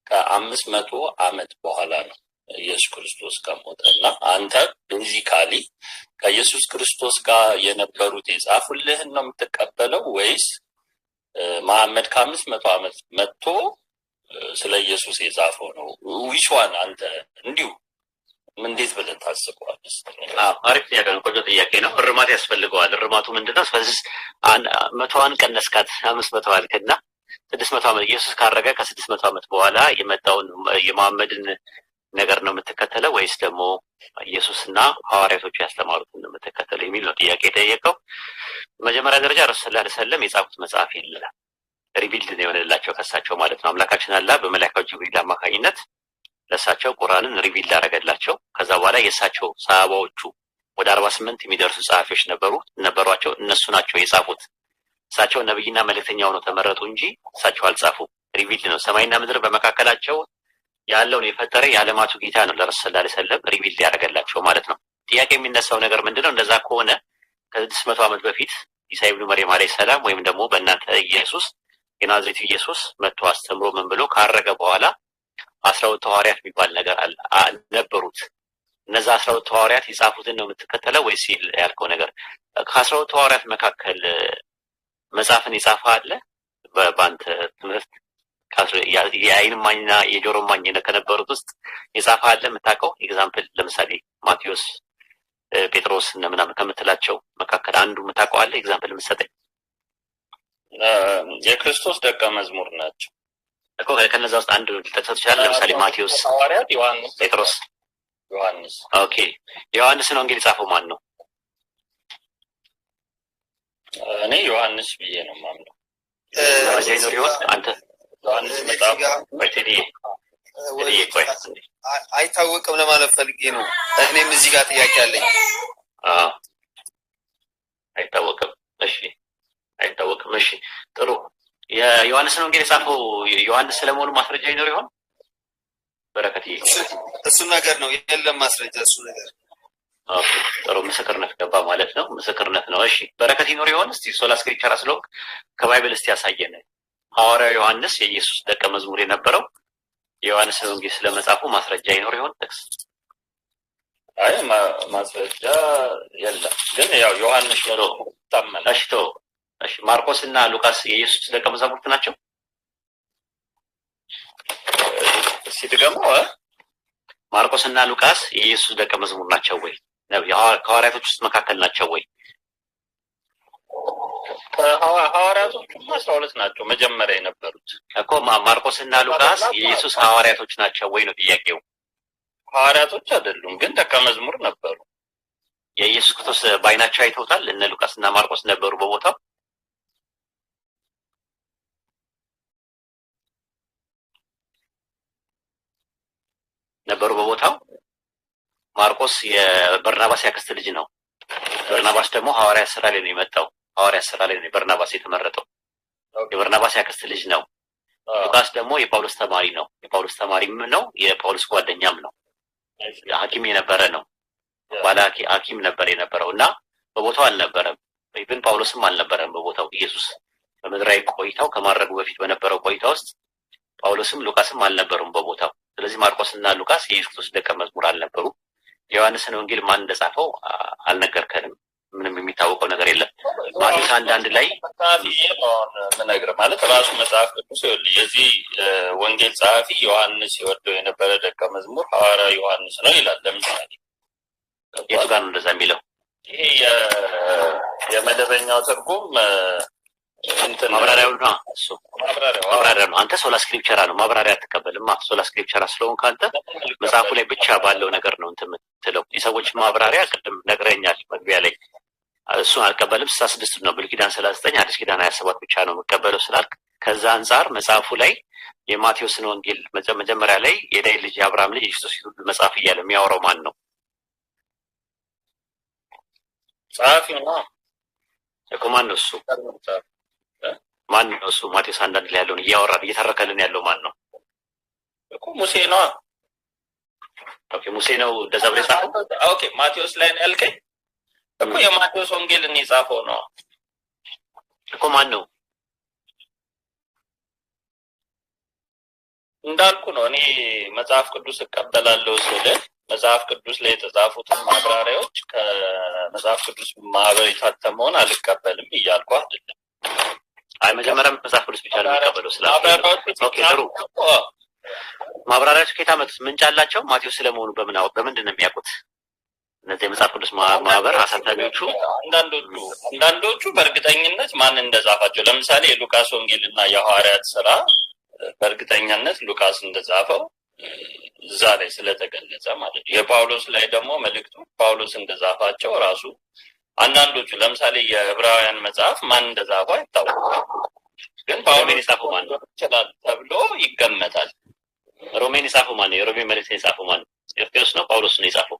ከ500 ዓመት በኋላ ነው ኢየሱስ ክርስቶስ ከሞተና አንተ ቤዚካሊ ከኢየሱስ ክርስቶስ ጋር የነበሩት የጻፉልህን ነው የምትቀበለው ወይስ መሐመድ ከ500 ዓመት መጥቶ ስለ ኢየሱስ የጻፈው ነው? ዊችዋን አንተ እንዲሁ እንዴት ብለህ ታስበዋለህ? አሪፍ ጥያቄ ነው፣ ቆንጆ ጥያቄ ነው። እርማት ያስፈልገዋል። እርማቱ ምንድነው? ስለዚህ 100ን ቀነስካት 500 አልክና 600 ዓመት ኢየሱስ ካረገ ከ600 ዓመት በኋላ የመጣውን የመሐመድን ነገር ነው የምትከተለው ወይስ ደግሞ ኢየሱስና ሐዋርያቶቹ ያስተማሩትን ነው የምትከተለው የሚል ነው ጥያቄ የጠየቀው። መጀመሪያ ደረጃ ረሱል ሰለላሁ ዐለይሂ ወሰለም የጻፉት መጽሐፍ የለም፣ ሪቪልድ ነው የሆነላቸው ከሳቸው ማለት ነው። አምላካችን አላህ በመላእክቱ ጅብሪል አማካኝነት ለሳቸው ቁርአንን ሪቪል አደረገላቸው። ከዛ በኋላ የሳቸው ሰሃባዎቹ ወደ 48 የሚደርሱ ጸሐፊዎች ነበሯቸው። እነሱ ናቸው የጻፉት። እሳቸው ነብይና መልእክተኛ ሆነው ተመረጡ እንጂ እሳቸው አልጻፉም። ሪቪል ነው። ሰማይና ምድር በመካከላቸው ያለውን የፈጠረ የዓለማቱ ጌታ ነው ለረሱል ሰለላሁ ዐለይሂ ወሰለም ሪቪል ያደረገላቸው ማለት ነው። ጥያቄ የሚነሳው ነገር ምንድነው? እንደዛ ከሆነ ከ600 ዓመት በፊት ኢሳ ኢብኑ መርየም አለይሂ ሰላም ወይም ደግሞ በእናንተ ኢየሱስ የናዝሬቱ ኢየሱስ መጥቶ አስተምሮ ምን ብሎ ካረገ በኋላ 12 ሐዋርያት የሚባል ነገር ነበሩት። እነዛ 12 ሐዋርያት የጻፉትን ነው የምትከተለው ወይስ ያልከው ነገር? ከ12 ሐዋርያት መካከል መጽሐፍን የጻፈ አለ በአንተ ትምህርት? የአይን ማኝና የጆሮ ማኝ ከነበሩት ውስጥ የጻፈ አለ የምታውቀው? ኤግዛምፕል ለምሳሌ ማቴዎስ፣ ጴጥሮስ እና ምናምን ከምትላቸው መካከል አንዱ የምታውቀው አለ? ኤግዛምፕል የምትሰጠኝ? የክርስቶስ ደቀ መዝሙር ናቸው። እኮ ከነዛ ውስጥ አንድ ልጠቅሰው ትችላለህ? ለምሳሌ ማቴዎስ፣ ሐዋርያት፣ ዮሐንስ፣ ጴጥሮስ። ዮሐንስ። ኦኬ ዮሐንስን ወንጌል የጻፈው ማን ነው? እኔ ዮሐንስ ብዬ ነው የማምነው። መረጃ ይኖር ይሆን አንተ? ዮሐንስ መጽሐፍ ቆይ አይታወቅም ለማለት ፈልጌ ነው። እኔም እዚህ ጋር ጥያቄ አለኝ። አይታወቅም። እሺ አይታወቅም። እሺ ጥሩ። የዮሐንስን ወንጌል የጻፈው ዮሐንስ ስለመሆኑ ማስረጃ ይኖር ይሆን? በረከት እሱ ነገር ነው የለም ማስረጃ እሱ ነገር። ኦኬ ጥሩ። ምስክርነት ገባ ማለት ነው። ምስክርነት ነው። እሺ በረከት ይኖር ይሆን? እስቲ ሶላ ስክሪፕቸራ ስለሆንክ ከባይብል እስቲ ያሳየን። ሐዋርያው ዮሐንስ የኢየሱስ ደቀ መዝሙር የነበረው የዮሐንስን ወንጌል ስለመጻፉ ማስረጃ ይኖር ይሆን? ጥቅስ? አይ ማስረጃ የለም፣ ግን ያው ዮሐንስ ነው ታመናሽቶ። እሺ ማርቆስ እና ሉቃስ የኢየሱስ ደቀ መዛሙርት ናቸው? እስቲ ደግሞ ማርቆስ እና ሉቃስ የኢየሱስ ደቀ መዝሙር ናቸው ወይ? ከሐዋርያቶች ውስጥ መካከል ናቸው ወይ? ሐዋርያቶቹ 12 ናቸው መጀመሪያ የነበሩት እኮ። ማርቆስ እና ሉቃስ የኢየሱስ ሐዋርያቶች ናቸው ወይ ነው ጥያቄው። ሐዋርያቶች አይደሉም፣ ግን ደቀ መዝሙር ነበሩ። የኢየሱስ ክርስቶስ በዓይናቸው አይተውታል? እነ ሉቃስ እና ማርቆስ ነበሩ በቦታው? ነበሩ በቦታው። ማርቆስ የበርናባስ ያክስት ልጅ ነው። በርናባስ ደግሞ ሐዋርያ ስራ ላይ ነው የመጣው። ሐዋርያ ስራ ላይ ነው በርናባስ የተመረጠው። የበርናባስ ያክስት ልጅ ነው። ሉቃስ ደግሞ የጳውሎስ ተማሪ ነው። የጳውሎስ ተማሪም ነው፣ የጳውሎስ ጓደኛም ነው። ሐኪም የነበረ ነው። ባለ ሐኪም ነበር የነበረው እና በቦታው አልነበረም። ኢቭን ጳውሎስም አልነበረም በቦታው። ኢየሱስ በምድራዊ ቆይታው ከማድረጉ በፊት በነበረው ቆይታ ውስጥ ጳውሎስም ሉቃስም አልነበሩም በቦታው። ስለዚህ ማርቆስና ሉቃስ የኢየሱስ ክርስቶስ ደቀ መዝሙር አልነበሩ። የዮሐንስን ወንጌል ማን እንደጻፈው አልነገርከንም። ምንም የሚታወቀው ነገር የለም። ማቴዎስ 1:1 ላይ ምነግርህ ማለት ራሱ መጽሐፍ ቅዱስ የዚህ ወንጌል ጸሐፊ ዮሐንስ የወደው የነበረ ደቀ መዝሙር ሐዋርያ ዮሐንስ ነው ይላል። ለምሳሌ የቱ ጋር ነው እንደዛ የሚለው? ይሄ የመደበኛው ትርጉም ማብራሪያው ነው። እሱ ማብራሪያ ነው። አንተ ሶላ ስክሪፕቸራ ነው ማብራሪያ አትቀበልማ። ሶላ ስክሪፕቸራ ስለሆንክ አንተ መጽሐፉ ላይ ብቻ ባለው ነገር ነው እንትን የምትለው። የሰዎች ማብራሪያ ቅድም ነግረኛል መግቢያ ላይ። እሱን አልቀበልም። 66 ነው ብሉይ ኪዳን 39፣ አዲስ ኪዳን 27 ብቻ ነው የምቀበለው ስላልክ ከዛ አንጻር መጽሐፉ ላይ የማቴዎስን ወንጌል መጀመሪያ ላይ የዳዊት ልጅ የአብርሃም ልጅ የክርስቶስ መጽሐፍ እያለ የሚያወራው ማን ነው? ጸሐፊው ነው እኮ። ማን ነው እሱ? ማን ነው እሱ? ማቴዎስ 1:1 ላይ ያለውን እያወራን እየተረከልን ያለው ማን ነው እኮ? ሙሴ ነው። ኦኬ ሙሴ ነው እንደዛ ብለህ ጻፈው? ኦኬ ማቴዎስ ላይ ነው ያልከኝ እኮ። የማቴዎስ ወንጌልን የጻፈው ነው እኮ። ማን ነው እንዳልኩ ነው። እኔ መጽሐፍ ቅዱስ እቀበላለሁ ስለ መጽሐፍ ቅዱስ ላይ የተጻፉትን ማብራሪያዎች ከመጽሐፍ ቅዱስ ማህበር የታተመውን አልቀበልም እያልኩ አይደለም። አይ መጀመሪያ መጽሐፍ ቅዱስ ብቻ ነው የሚቀበለው ስላልኩ። ኦኬ ጥሩ። ማብራሪያዎች ከየት አመጡት? ምንጭ አላቸው? ማቴዎስ ስለመሆኑ በምንድን ነው የሚያውቁት? እነዚህ የመጽሐፍ ቅዱስ ማህበር አሳታሚዎቹ አንዳንዶቹ በእርግጠኝነት ማን እንደጻፋቸው፣ ለምሳሌ የሉቃስ ወንጌል እና የሐዋርያት ስራ በእርግጠኛነት ሉቃስ እንደጻፈው እዛ ላይ ስለተገለጸ ማለት ነው። የጳውሎስ ላይ ደግሞ መልእክቱ ጳውሎስ እንደጻፋቸው ራሱ አንዳንዶቹ ለምሳሌ የዕብራውያን መጽሐፍ ማን እንደጻፈው አይታወቅም፣ ግን ጳውሎስ የጻፈው ማን ነው ይችላል ተብሎ ይገመታል። ሮሜን የጻፈው ማን ነው? የሮሜ መልእክት የጻፈው ማን ነው? ቴዎፍሎስ ነው? ጳውሎስ ነው የጻፈው?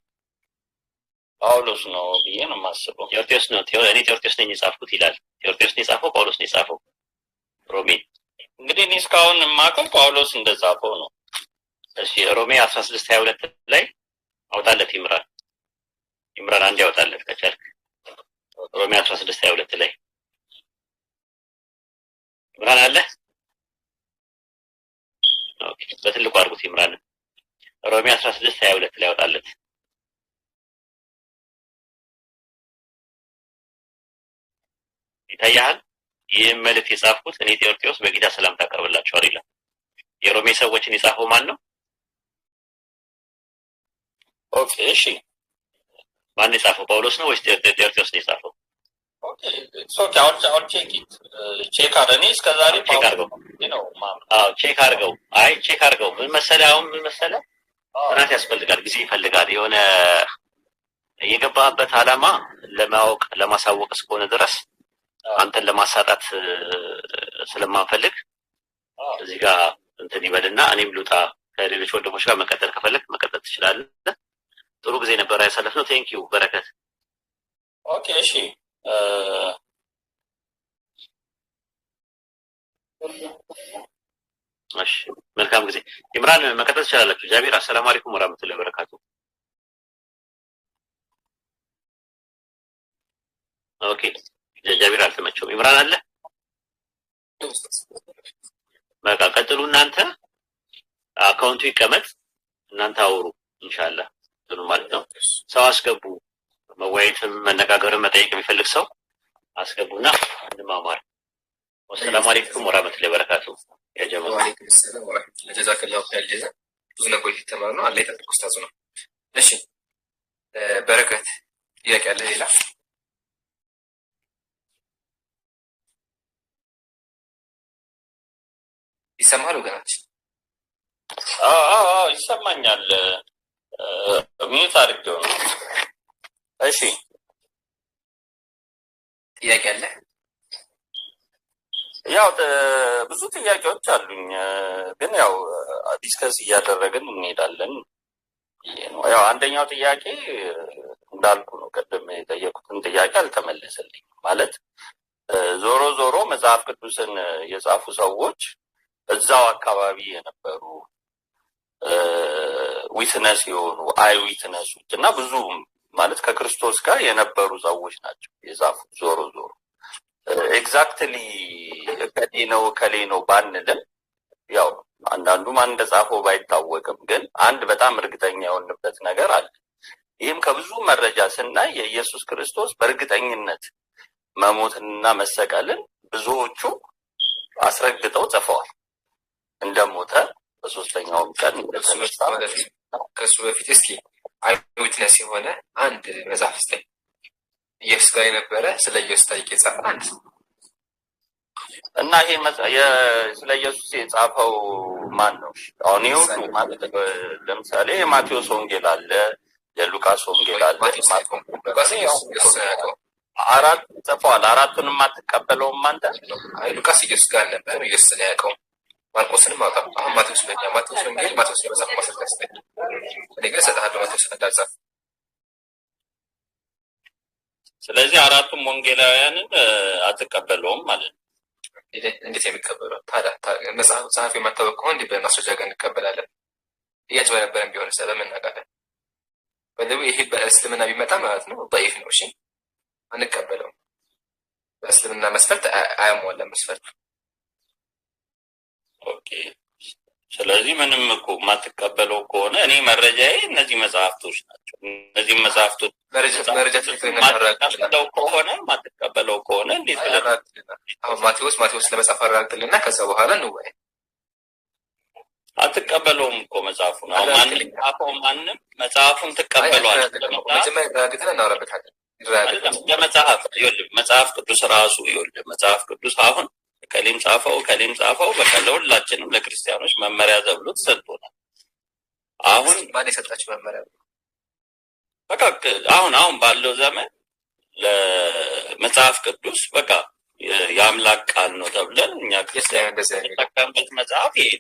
ጳውሎስ ነው ብዬ ነው የማስበው። ቴዎፍሎስ ነው። እኔ ቴዎፍሎስ ነኝ የጻፍኩት ይላል። ቴዎፍሎስ ነው የጻፈው? ጳውሎስ ነው የጻፈው? ሮሜን እንግዲህ እኔ እስካሁን የማውቀው ጳውሎስ እንደጻፈው ነው። እሺ ሮሜ 16:22 ላይ አውጣለት ይምራን አንድ ያውጣለት ከቻልክ። ሮሜ 16:22 ላይ ይምራን አለ። ኦኬ በትልቁ አድርጉት ይምራን። ሮሜ 16:22 ላይ ያውጣለት። ይታያል። ይህም መልእክት የጻፍኩት እኔ ቴዎፍሎስ በጌታ ሰላምታ አቀርብላችኋለሁ ይላል። የሮሜ ሰዎችን የጻፈው ማን ነው? ኦኬ እሺ፣ ማን የጻፈው? ጳውሎስ ነው ወይስ ቴዎፍሎስ ነው የጻፈው? ኦኬ ሶኬ አሁን ቼክ አረኔ እስከዛሬ ቼክ አድርገው ነው ቼክ አድርገው። አይ ቼክ አድርገው። ምን መሰለህ አሁን ምን መሰለህ ጥናት ያስፈልጋል፣ ጊዜ ይፈልጋል። የሆነ የገባህበት ዓላማ ለማወቅ ለማሳወቅ እስከሆነ ድረስ አንተን ለማሳጣት ስለማንፈልግ እዚህ ጋር እንትን ይበልና እኔም ልውጣ። ከሌሎች ወንድሞች ጋር መቀጠል ከፈለክ መቀጠል ትችላለህ። ጥሩ ጊዜ ነበር ያሳለፍነው። ቴንክ ዩ በረከት። ኦኬ እሺ እሺ መልካም ጊዜ። ኢምራን መቀጠል ትችላላችሁ። ጃቢር አሰላሙ አለይኩም ወራህመቱላሂ ወበረካቱ። ኦኬ ጃቢር አልተመቸውም። ኢምራን አለ። በቃ ቀጥሉ እናንተ። አካውንቱ ይቀመጥ፣ እናንተ አውሩ ኢንሻአላህ። ጥሩ ማለት ነው። ሰው አስገቡ። መወያየትም መነጋገርም መጠየቅ የሚፈልግ ሰው አስገቡና እንማማር። ወሰላሙ አለይኩም ወራህመቱላሂ ወበረካቱ። ያ ጀማዓ ወአለይኩም ሰላም ወራህመቱላሂ ጀዛከላሁ ኸይር ጀዛ። ብዙ ነገሮች የተማርነው ነው። አላህ ይጠብቅ ኡስታዙ ነው። እሺ በረከት ጥያቄ አለ ሌላ? ይሰማል ወገናችን? ይሰማኛል። ሚዩት አድርጌው ነው። እሺ ጥያቄ አለ? ያው ብዙ ጥያቄዎች አሉኝ፣ ግን ያው ዲስከስ እያደረግን እንሄዳለን። ያው አንደኛው ጥያቄ እንዳልኩ ነው፣ ቅድም የጠየቁትን ጥያቄ አልተመለሰልኝም። ማለት ዞሮ ዞሮ መጽሐፍ ቅዱስን የጻፉ ሰዎች እዛው አካባቢ የነበሩ ዊትነስ የሆኑ አይ ዊትነሶች እና ብዙ ማለት ከክርስቶስ ጋር የነበሩ ሰዎች ናቸው የጻፉት። ዞሮ ዞሮ ኤግዛክትሊ ከሌ ነው ባንልም ያው አንዳንዱ ማን እንደጻፈው ባይታወቅም ግን አንድ በጣም እርግጠኛ የሆንበት ነገር አለ። ይህም ከብዙ መረጃ ስናይ የኢየሱስ ክርስቶስ በእርግጠኝነት መሞትና መሰቀልን ብዙዎቹ አስረግጠው ጽፈዋል። እንደሞተ በሶስተኛውም ቀን እንደተነሳ። ከሱ በፊት እስኪ አይ ዊትነስ የሆነ አንድ መጽሐፍ ውስጥ ኢየሱስ ጋር የነበረ ስለ ኢየሱስ ታሪክ የጻፈ አንድ እና ይሄ ስለ ኢየሱስ የጻፈው ማን ነው? አሁን ይሁሉ ማለት ለምሳሌ የማቴዎስ ወንጌል አለ፣ የሉቃስ ወንጌል አለ። አራት ጽፈዋል። አራቱንም አትቀበለውም አንተ? አይ ሉቃስ ኢየሱስ ጋር ነበር፣ ኢየሱስ ላይ ያውቀው። ማርቆስንም አውጣ። አሁን ማቴዎስ ወንጌል ማቴዎስ የመጽሐፍ ማስረጃ ስጠኝ። እኔ ግን እሰጥሃለሁ ማቴዎስ እንዳልጻፈ። ስለዚህ አራቱም ወንጌላውያንን አትቀበለውም ማለት ነው። እንዴት የሚቀበለው ታዲያ? መጽሐፍ ጸሐፊ የማታወቅ ከሆነ እንዲህ በማስረጃ ጋር እንቀበላለን። እያጭበረበረን ቢሆን በምን እናውቃለን? ይሄ በእስልምና ቢመጣ ማለት ነው ضعيف ነው። እሺ አንቀበለውም። በእስልምና መስፈርት አያሟላም መስፈርት። ኦኬ ስለዚህ ምንም እኮ የማትቀበለው ከሆነ እኔ መረጃዬ እነዚህ መጽሐፍቶች ናቸው። እነዚህ መጽሐፍቶች መረጃ ትክክለኛው ከሆነ የማትቀበለው ከሆነ እንዴት ብለህ አሁን ማቴዎስ ለመጽሐፍ አረጋግጥልና ከዛ በኋላ እንወያይ። አትቀበለውም እኮ መጽሐፉን። አሁን ማንም ጻፈው ማንም መጽሐፉን ትቀበለዋለህ። መጀመሪያ አረጋግጠን እናወራበታለን። መጽሐፍ ቅዱስ ራሱ ይኸውልህ መጽሐፍ ቅዱስ አሁን ከሌም ጻፈው በቃ ለሁላችንም ለክርስቲያኖች መመሪያ ተብሎ ተሰጥቶናል። አሁን ማን የሰጣችሁ መመሪያ? በቃ አሁን ባለው ዘመን ለመጽሐፍ ቅዱስ በቃ የአምላክ ቃል ነው ተብለን እኛ ክርስቲያኖች የተጠቀምበት መጽሐፍ ይሄ።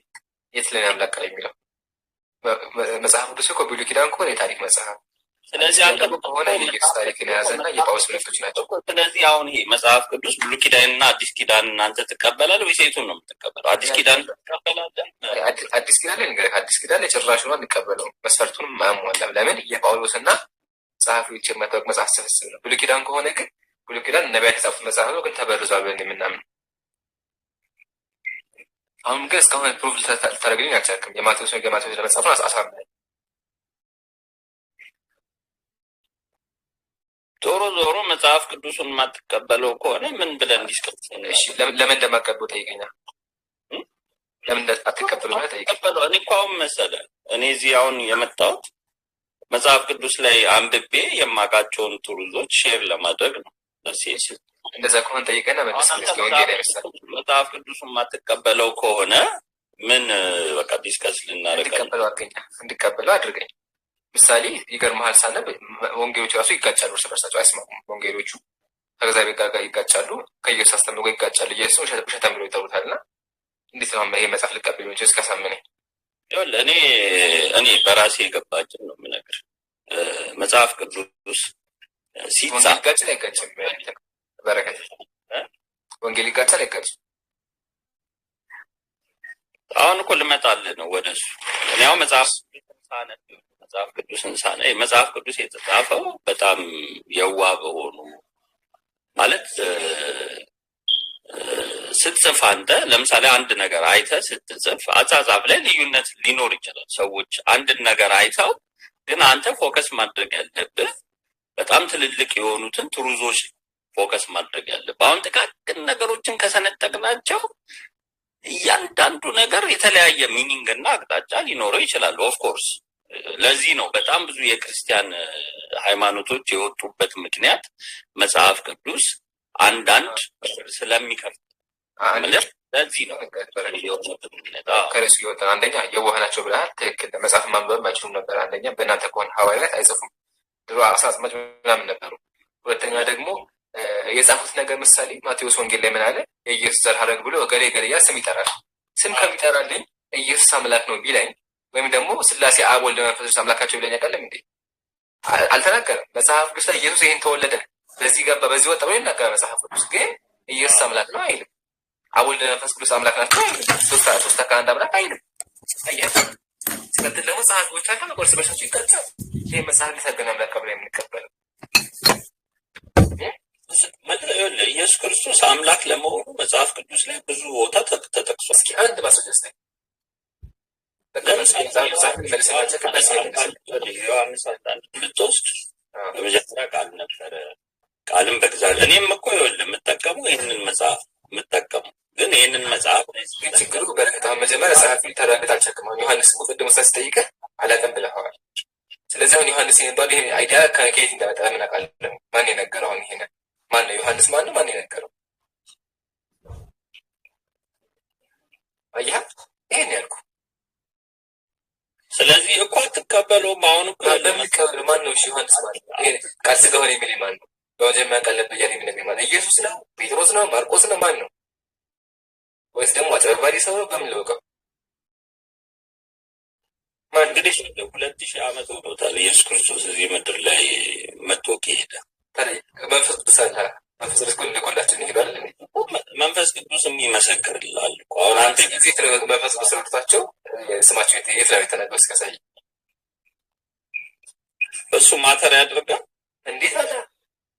የት ላይ አምላክ ቃል የሚለው? መጽሐፍ ቅዱስ እኮ ብሉይ ኪዳን ከሆነ የታሪክ መጽሐፍ፣ ስለዚህ አንተ ከሆነ የኢየሱስ ታሪክን የያዘና የጳውሎስ መልእክቶች ናቸው። ስለዚህ አሁን ይሄ መጽሐፍ ቅዱስ ብሉይ ኪዳንና አዲስ ኪዳን እናንተ ትቀበላለህ ወይስ የቱን ነው የምትቀበለው? አዲስ ኪዳን ትቀበላለህ? አዲስ ኪዳን ላይ እንግዲህ አዲስ ኪዳን ላይ ጭራሽ ነው አንቀበለውም። መስፈርቱንም አያሟላም። ለምን? የጳውሎስና ጸሐፊዎች የማታወቅ መጽሐፍ ስብስብ ነው። ብሉይ ኪዳን ከሆነ ግን ብሉይ ኪዳን ነቢያት የጻፉት መጽሐፍ ነው፣ ግን ተበርዟል ብለን የምናምን። አሁን ግን እስካሁን ፕሩፍ ልታደርግልኝ አልቻልክም። የማቴዎስ ለመጽሐፉን አሳምነኝ። ዞሮ መጽሐፍ ቅዱስን የማትቀበለው ከሆነ ምን ብለን ዲስከስ? እሺ ለምን እንደማትቀበለው ጠይቀኛ። ለምን አትቀበለው ማለት ጠይቀኝ። እኔ እኮ አሁን መሰለህ እኔ እዚህ አሁን የመጣሁት መጽሐፍ ቅዱስ ላይ አንብቤ የማውቃቸውን ትሩዞች ሼር ለማድረግ ነው። እንደዛ ከሆነ ጠይቀና መልስ። ወንጌል አይመስላል መጽሐፍ ቅዱስን የማትቀበለው ከሆነ ምን በቃ ዲስከስ ልናደርግ እንዲቀበለው አድርገኝ። ምሳሌ ይገርምሃል ሳነብ ወንጌሎች ራሱ ይጋጫሉ፣ እርስ በርሳቸው አይስማሙም። ወንጌሎቹ ከእግዚአብሔር ጋር ይጋጫሉ፣ ከኢየሱስ አስተምሮ ጋር ይጋጫሉ። ኢየሱስ ውሸታም ብለው ይጠሩታልና እንዴት ነው ይሄ መጽሐፍ ልቀበል ነው እስካሳመነኝ? እኔ በራሴ የገባችን ነው የምነግርህ። መጽሐፍ ቅዱስ ሲጻፍ ይጋጫል አይጋጭም? በረከት ወንጌል ይጋጫል አይጋጭም? አሁን እኮ ልመጣልህ ነው ወደሱ። እኔ አሁን መጽሐፍ ቅዱስን ሳነ መጽሐፍ ቅዱስ የተጻፈው በጣም የዋህ በሆኑ ማለት ስትጽፍ አንተ ለምሳሌ አንድ ነገር አይተህ ስትጽፍ አጻጻፍ ላይ ልዩነት ሊኖር ይችላል። ሰዎች አንድን ነገር አይተው ግን አንተ ፎከስ ማድረግ ያለብህ በጣም ትልልቅ የሆኑትን ትሩዞች ፎከስ ማድረግ ያለብህ። አሁን ጥቃቅን ነገሮችን ከሰነጠቅናቸው እያንዳንዱ ነገር የተለያየ ሚኒንግ እና አቅጣጫ ሊኖረው ይችላል። ኦፍኮርስ ለዚህ ነው በጣም ብዙ የክርስቲያን ሃይማኖቶች የወጡበት ምክንያት መጽሐፍ ቅዱስ አንዳንድ ስለሚከፍት ለዚህ ነው። ከርሱ ይወጣ አንደኛ የዋህ ናቸው ብለሃል። ትክክል። መጽሐፍ ማንበብ አይችሉም ነበር። አንደኛ በእናንተ ከሆነ ሐዋርያት አይጽፉም፣ ድሮ አሳጽማጭ ምናምን ነበሩ። ሁለተኛ ደግሞ የጻፉት ነገር ምሳሌ ማቴዎስ ወንጌል ላይ ምን አለ? የኢየሱስ ዘር ሐረግ ብሎ ገሌ ገሌ ስም ይጠራል። ስም ከሚጠራልኝ ኢየሱስ አምላክ ነው ቢለኝ ወይም ደግሞ ስላሴ አብ ወልድ መንፈስ ቅዱስ አምላካቸው ቢለኝ ያውቃለም እንዴ? አልተናገረም። መጽሐፍ ቅዱስ ላይ ኢየሱስ ይሄን ተወለደ፣ በዚህ ገባ፣ በዚህ ወጣ ብሎ ይናገራል። መጽሐፍ ቅዱስ ግን ኢየሱስ አምላክ ነው አይልም። አብ ወልድ መንፈስ ቅዱስ አምላክ ናቸው አይልም። ሶስት ከአንድ አምላክ አይልም። አያት ሲቀጥል ደግሞ ጸሐፊዎቻቸው እርስ በርሳቸው ይጋጫሉ። ይሄ መጽሐፍ ሊሰገን አምላክ ብለን የምንቀበለው ኢየሱስ ክርስቶስ አምላክ ለመሆኑ መጽሐፍ ቅዱስ ላይ ብዙ ቦታ ተጠቅሷል። እስኪ አንድ ማስረጃ ስጠኝ። ዮሐንስ አንድ ብትወስድ በመጀመሪያ ቃል ነበረ፣ ቃልም በእግዚአብሔር። እኔም እኮ ይኸውልህ የምጠቀመው ይህንን መጽሐፍ ግን ይህንን መጽሐፍ ችግሩ በረከታ መጀመሪያ ጸሐፊ ተረድተህ አልቸክም። ዮሐንስ እኮ ቅድም ስጠይቅህ አላውቅም ብለኸዋል። ስለዚህ አሁን ዮሐንስ የሚባለው ይሄ አይዲያ ከየት እንደመጣ ምን አውቃለሁ? ማን የነገረው? አሁን ይሄንን ማን ነው? ዮሐንስ ማን ነው? ማን የነገረው? አየህ፣ ይሄን ያልኩህ። ስለዚህ እኮ አትቀበለውም። አሁን እኮ ለሚቀበሉ ማን ነው? ዮሐንስ ማለት ነው። ይሄ ቃል ሥጋ ሆነ የሚል ማን ነው? በመጀመሪያ ቃል ነበር እያለ የሚነግረኝ ማን? ኢየሱስ ነው? ጴጥሮስ ነው? ማርቆስ ነው? ማን ነው? ወይስ ደግሞ አጭበርባሪ ሰው ነው? በምን ልወቀው? ማን? እንግዲህ 2000 ዓመት ሆኖታል ኢየሱስ ክርስቶስ እዚህ ምድር ላይ መጥቶ ከሄደ። መንፈስ ቅዱስ አለ። መንፈስ ቅዱስ እኮ እንደቆላችን ይሄዳል። መንፈስ ቅዱስም ይመሰክርልሃል እኮ። አሁን አንተ ጊዜ መንፈስ ቅዱስ ወርታቸው ስማቸው የት ላይ ተናገሩ? እስከሳይ በሱ ማተር ያደርጋል። እንዴት አለ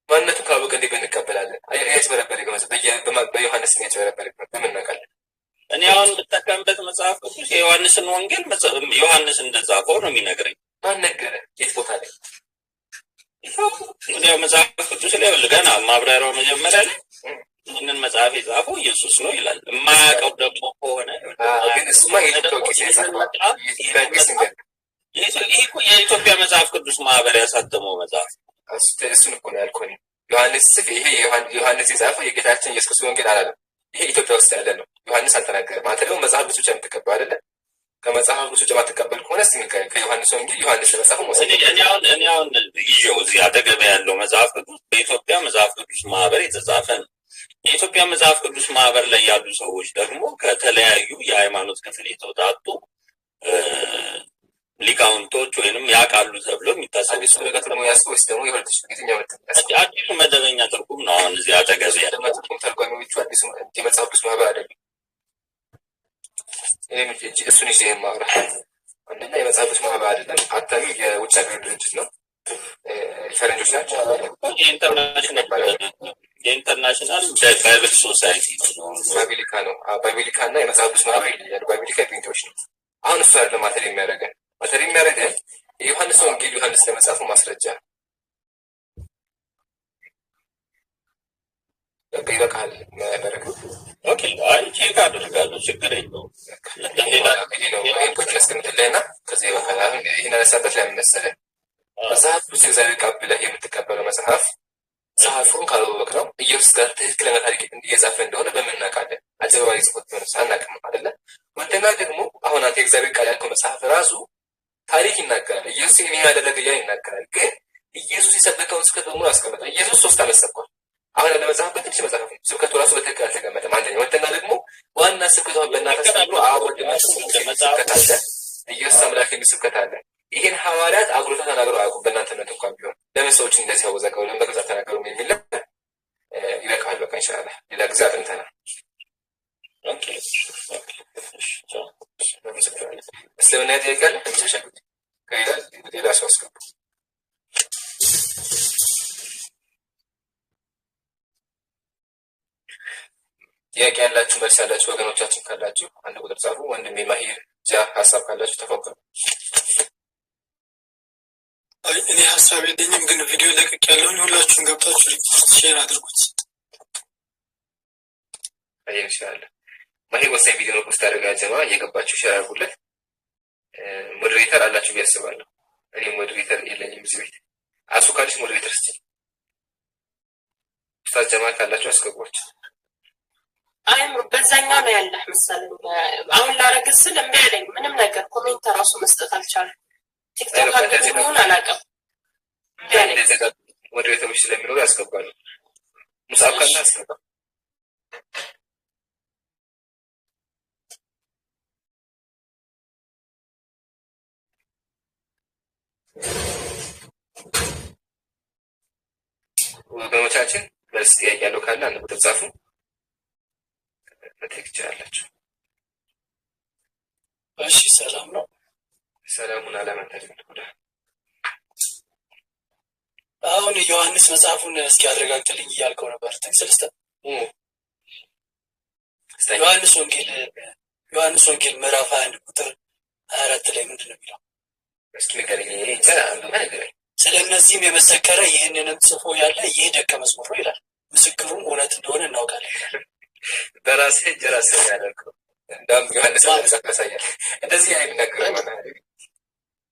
ማንነቱን ካወቀ እንዴት እንቀበላለን? ያጭበረበር ይገመስ በዮሐንስ ያጭበረበር በምን እናውቃለን? እኔ አሁን የምጠቀምበት መጽሐፍ ቅዱስ የዮሐንስን ወንጌል ዮሐንስ እንደጻፈው ነው የሚነግረኝ። ማን ነገረ? የት ቦታ ላይ? ያው መጽሐፍ ቅዱስ ላይ ገና ማብራሪያው መጀመሪያ ላይ ይህንን መጽሐፍ የጻፈው ኢየሱስ ነው ይላል። የማያውቀው ደግሞ ከሆነ ግን እሱማ የኢትዮጵያ መጽሐፍ ቅዱስ ማህበር ያሳተመው መጽሐፍ እሱን እኮ ነው ያልኩህ። ዮሐንስ ጽፍ ይሄ ዮሐንስ የጻፈው የጌታችን ኢየሱስ ክርስቶስ ወንጌል አላለም። ይሄ ኢትዮጵያ ውስጥ ያለ ነው። ዮሐንስ አልተናገረም። አንተ ደግሞ መጽሐፍ ቅዱስ ብቻ የምትቀበል አይደለ? ከመጽሐፍ ቅዱስ ብቻ የማትቀበል ከሆነ እስኪ ከዮሐንስ ወንጌል ዮሐንስ ለመጻፈው ወሰደ። እኔ አሁን ይዤው እዚህ አጠገቤ ያለው መጽሐፍ ቅዱስ በኢትዮጵያ መጽሐፍ ቅዱስ ማህበር የተጻፈ ነው። የኢትዮጵያ መጽሐፍ ቅዱስ ማህበር ላይ ያሉ ሰዎች ደግሞ ከተለያዩ የሃይማኖት ክፍል የተውጣጡ ሊቃውንቶች ወይንም ያውቃሉ ተብሎ የሚታሰቡ አዲሱ መደበኛ ትርጉም ነው። አሁን እዚህ አጠገቤ ያለው ትርጉም ተርጓሚዎቹ አዲሱ የመጽሐፍ ቅዱስ ማህበር አይደለም። እሱን ይዤ የማወራህ አንደኛ የመጽሐፍ ቅዱስ ማህበር አይደለም፣ አታሚ የውጭ ሀገር ድርጅት ነው። ፈረንጆች ናቸው። የኢንተርናሽናል ባይብል ሶሳይቲ ባይቢሊካ ነው። ባይቢሊካ እና የመጽሐፍ ቅዱስ ማህበር ይለያሉ። ባይቢሊካ የጴንጤዎች ነው። አሁን እሱ አይደለም ማተር የሚያደርገን የዮሐንስ ወንጌል ዮሐንስ ለመጻፉ ማስረጃ ነው። በቃ ይበቃል። በረከ ኦኬ፣ አይ ቼክ አደርጋለሁ፣ ችግር የለውም። ያስቀምጥልህና ከዚህ ይበቃል። አሁን ይህን አነሳበት ለምን መሰለህ? መጽሐፍ ቅዱስ እግዚአብሔር ቃል ብለህ የምትቀበለው መጽሐፍ ጸሐፊውን ካላወቅ ነው ኢየሱስ ኢየሱስ ጋር ትክክለኛ ታሪክ እየጻፈ እንደሆነ በምን እናውቃለን? አጀባባይ ጽፎት ሆነ ሳናቅም አይደለ? ወደና ደግሞ አሁን አንተ እግዚአብሔር ቃል ያልከው መጽሐፍ ራሱ ታሪክ ይናገራል። ኢየሱስ ይሄን ያደረገ ያ ይናገራል። ግን ኢየሱስ የሰበከውን ስብከት በሙሉ አስቀምጧል። ኢየሱስ 3 ዓመት ሰብኳል። አሁን ያለ መጽሐፍ በትንሽ መጽሐፍ ነው። ስብከቱ ራሱ በትክክል አልተቀመጠም። አንደኛ ወደና ደግሞ ዋና ስብከቷን በእናትህ ተብሎ አወድ መጽሐፍ ከታለ ኢየሱስ አምላክ የሚል ስብከት አለ። ይሄን ሐዋርያት አጉልታ ተናግረው አያውቁም። በእናንተነት እንኳን ቢሆን ለምን ሰዎች እንደዚህ ያወዛቀው ለምን በግልጽ ተናገሩ የሚል ይበቃል። በቃ ኢንሻአላህ ሌላ ጊዜ አጥንተናል። ኦኬ እስልምና ያጠይቃል ተሻሻሉት ሌላ ሰው አስገቡ። ጥያቄ ያላችሁ መልስ ያላችሁ ወገኖቻችን ካላችሁ አንድ ቁጥር ጻፉ። ወንድሜ ማሂር ሀሳብ ካላችሁ ተፈቀዱ። እኔ ሀሳብ የለኝም፣ ግን ቪዲዮ ለቅቅ ያለውን ሁላችሁም ገብታችሁ ሪፖርት ሼር አድርጉት። አየን ይችላል። ማሂር ወሳኝ ቪዲዮ ነው ፖስት አድርጋ ጀማ እየገባችሁ ሼር አድርጉለት። ሞዴሬተር አላችሁ ያስባለሁ። እኔ ሞዴሬተር የለኝም እዚህ ቤት። አሱ ካለች ሞዴሬተር እስቲ ኡስታዝ ጀማ ካላችሁ አስገቡት። አይም በዛኛው ነው ያለ መሰለኝ። አሁን ላረግስ ስል እምቢ አለኝ። ምንም ነገር ኮሜንት ራሱ መስጠት አልቻለም። ቲክቶክ አገኘውን አላውቅም። እምቢ አለኝ። ሞዴሬተሮች ስለሚኖሩ ያስገባሉ። ሙሳብ ካለ አስገባ። ወገኖቻችን መልስ ጥያቄ ያለው ካለ አንድ ቁጥር ጻፉ። ትክክላላችሁ። እሺ ሰላም ነው። ሰላሙን አላመንታችሁ ወደ አሁን ዮሐንስ መጽሐፉን እስኪ አረጋግጥልኝ እያልከው ነበር። ትክክል ዮሐንስ ወንጌል ምዕራፍ 1 ቁጥር 24 ላይ ምንድን ነው የሚለው? እስኪ ንገረኝ። ንገረኝ። ስለነዚህም የመሰከረ ይህንንም ጽፎ ያለ ይህ ደቀ መዝሙር ነው ይላል። ምስክሩም እውነት እንደሆነ እናውቃለን። በራስህ እጅ ራስህ ያደርገው እንደም ዮሐንስ ያሳያል። እንደዚህ አይነት ነገር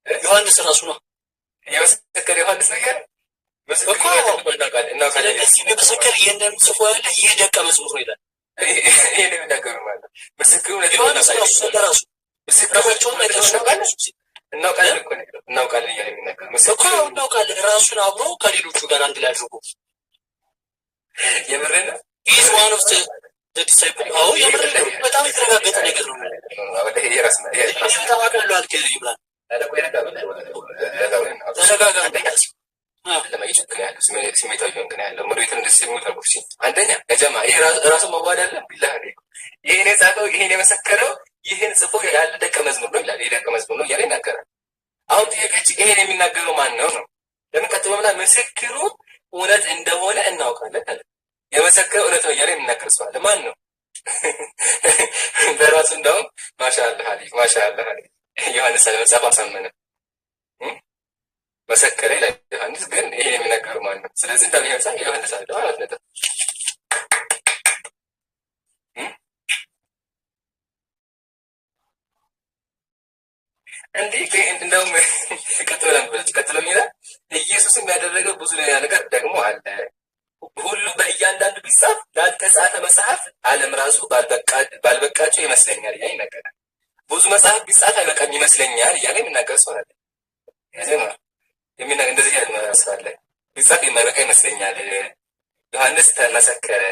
ዮሐንስ ራሱ ነው የመሰከረ ዮሐንስ ነገር ምስክር እናውቃለን። ስለዚህ የመሰከረ ይህንንም ጽፎ ያለ ይህ ደቀ መዝሙር ነው ይላል። ይሄን የሚናገሩ ማለት ምስክሩ ዮሐንስ ራሱ ምስክራቸውን እናውቃለን እኮ ነው እናውቃለን እያለ የሚናገር እኮ እናውቃለን። ራሱን አብሮ ከሌሎቹ ጋር አንድ ላይ አድርጎ የምርና ኢዝ ዋን ኦፍ ዘ ዲሳይፕል አው የምርና በጣም የተረጋገጠ ነገር ነው። ወደ ይሄ ራስ ነው ይሄ ተዋቀሉ አልከ ይብላል ስሜታዊ ሆን ግን ያለው ሞዴሬተር እንደዚህ የሚታወቁ አንደኛ ከጀማ ይሄ ራሱ መዋድ አለ ቢላህ ይሄን የጻፈው ይሄን የመሰከረው ይሄን ጽፎ ያለ ደቀ መዝሙር ነው ይላል። ይሄ ደቀ መዝሙር ነው እያለ ይናገራል። አሁን ጥያቄ ይሄን የሚናገረው ማን ነው ነው? ለምን ቀጥሎ ብላ ምስክሩ እውነት እንደሆነ እናውቃለን አለ። የመሰከረው እውነት ነው እያለ የሚናገር ሰው አለ። ማን ነው? በራሱ እንደውም ማሻአላህ አለይ ማሻአላህ አለይ ዮሐንስ መጽሐፍ አሳመነ መሰከረ ይላል ዮሐንስ። ግን ይሄን የሚናገረው ማን ነው? ስለዚህ እንደዚህ መጽሐፍ ዮሐንስ አለ ማለት ነው። እንዴ እንደውም ቀጥሎ የሚለው ኢየሱስም ያደረገው ብዙ ሌላ ነገር ደግሞ አለ። ሁሉ በእያንዳንዱ ቢጻፍ ላልተጻፈ መጽሐፍ ዓለም ራሱ ባልበቃቸው ይመስለኛል እያለ ይናገራል። ብዙ መጽሐፍ ቢጻፍ አይበቃም ይመስለኛል እያለ የሚናገር ሰው አለ። እንደዚህ ያለ መስላለ ቢጻፍ የማይበቃ ይመስለኛል ዮሐንስ ተመሰከረ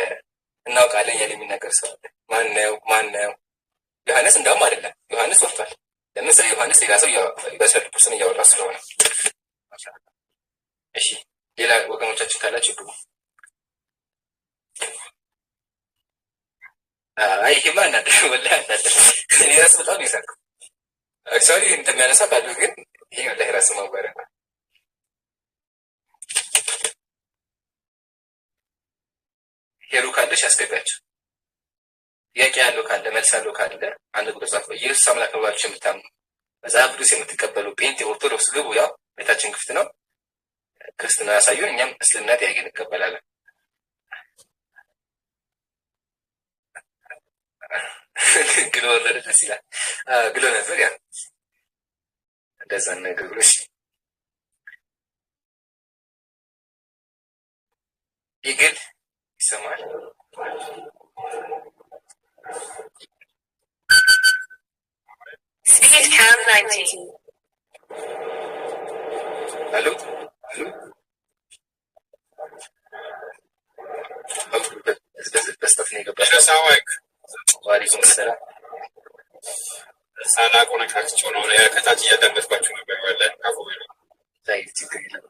እናውቃለን እያለ የሚናገር ሰው አለ። ማነው? ዮሐንስ እንደውም አይደለም። ዮሐንስ ወጥቷል። ለምን ስለ ዮሐንስ ሌላ ሰው በሰልፍ ፐርሰን እያወራ ስለሆነ። እሺ ሌላ ወገኖቻችን ካላችሁ ግቡ። አይ ይሄማ እናንተ ወላሂ እናንተ እኔ ራስ በጣም ይሳቀው አክቹዋሊ እንደሚያነሳ ካሉ ግን ይሄ ወላሂ ራስ ማባረር ነው። ሄሩ ካለሽ አስገባችሁ። ጥያቄ ያለው ካለ መልስ ያለው ካለ አንድ ቁጥር ጻፉ። ኢየሱስ አምላክ ነው ብላችሁ የምታምኑ መጽሐፍ ቅዱስ የምትቀበሉ ጴንጤ ኦርቶዶክስ ግቡ። ያው ቤታችን ክፍት ነው። ክርስትና ያሳዩን፣ እኛም እስልምና ጥያቄ እንቀበላለን። ግሎ ወረደ ደስ ይላል። ግሎ ነበር ያ እንደዛ ነገር እሺ። ይሰማል? Speed cam 90. አሎ በስተት ነው የገባሽ? ዋሌኩም ሰላም። ሳላውቅ ነካክቼው ነው ከታች እያዳመጥኳችሁ ነበር። ያለ አፎ ላይ ችግር የለም።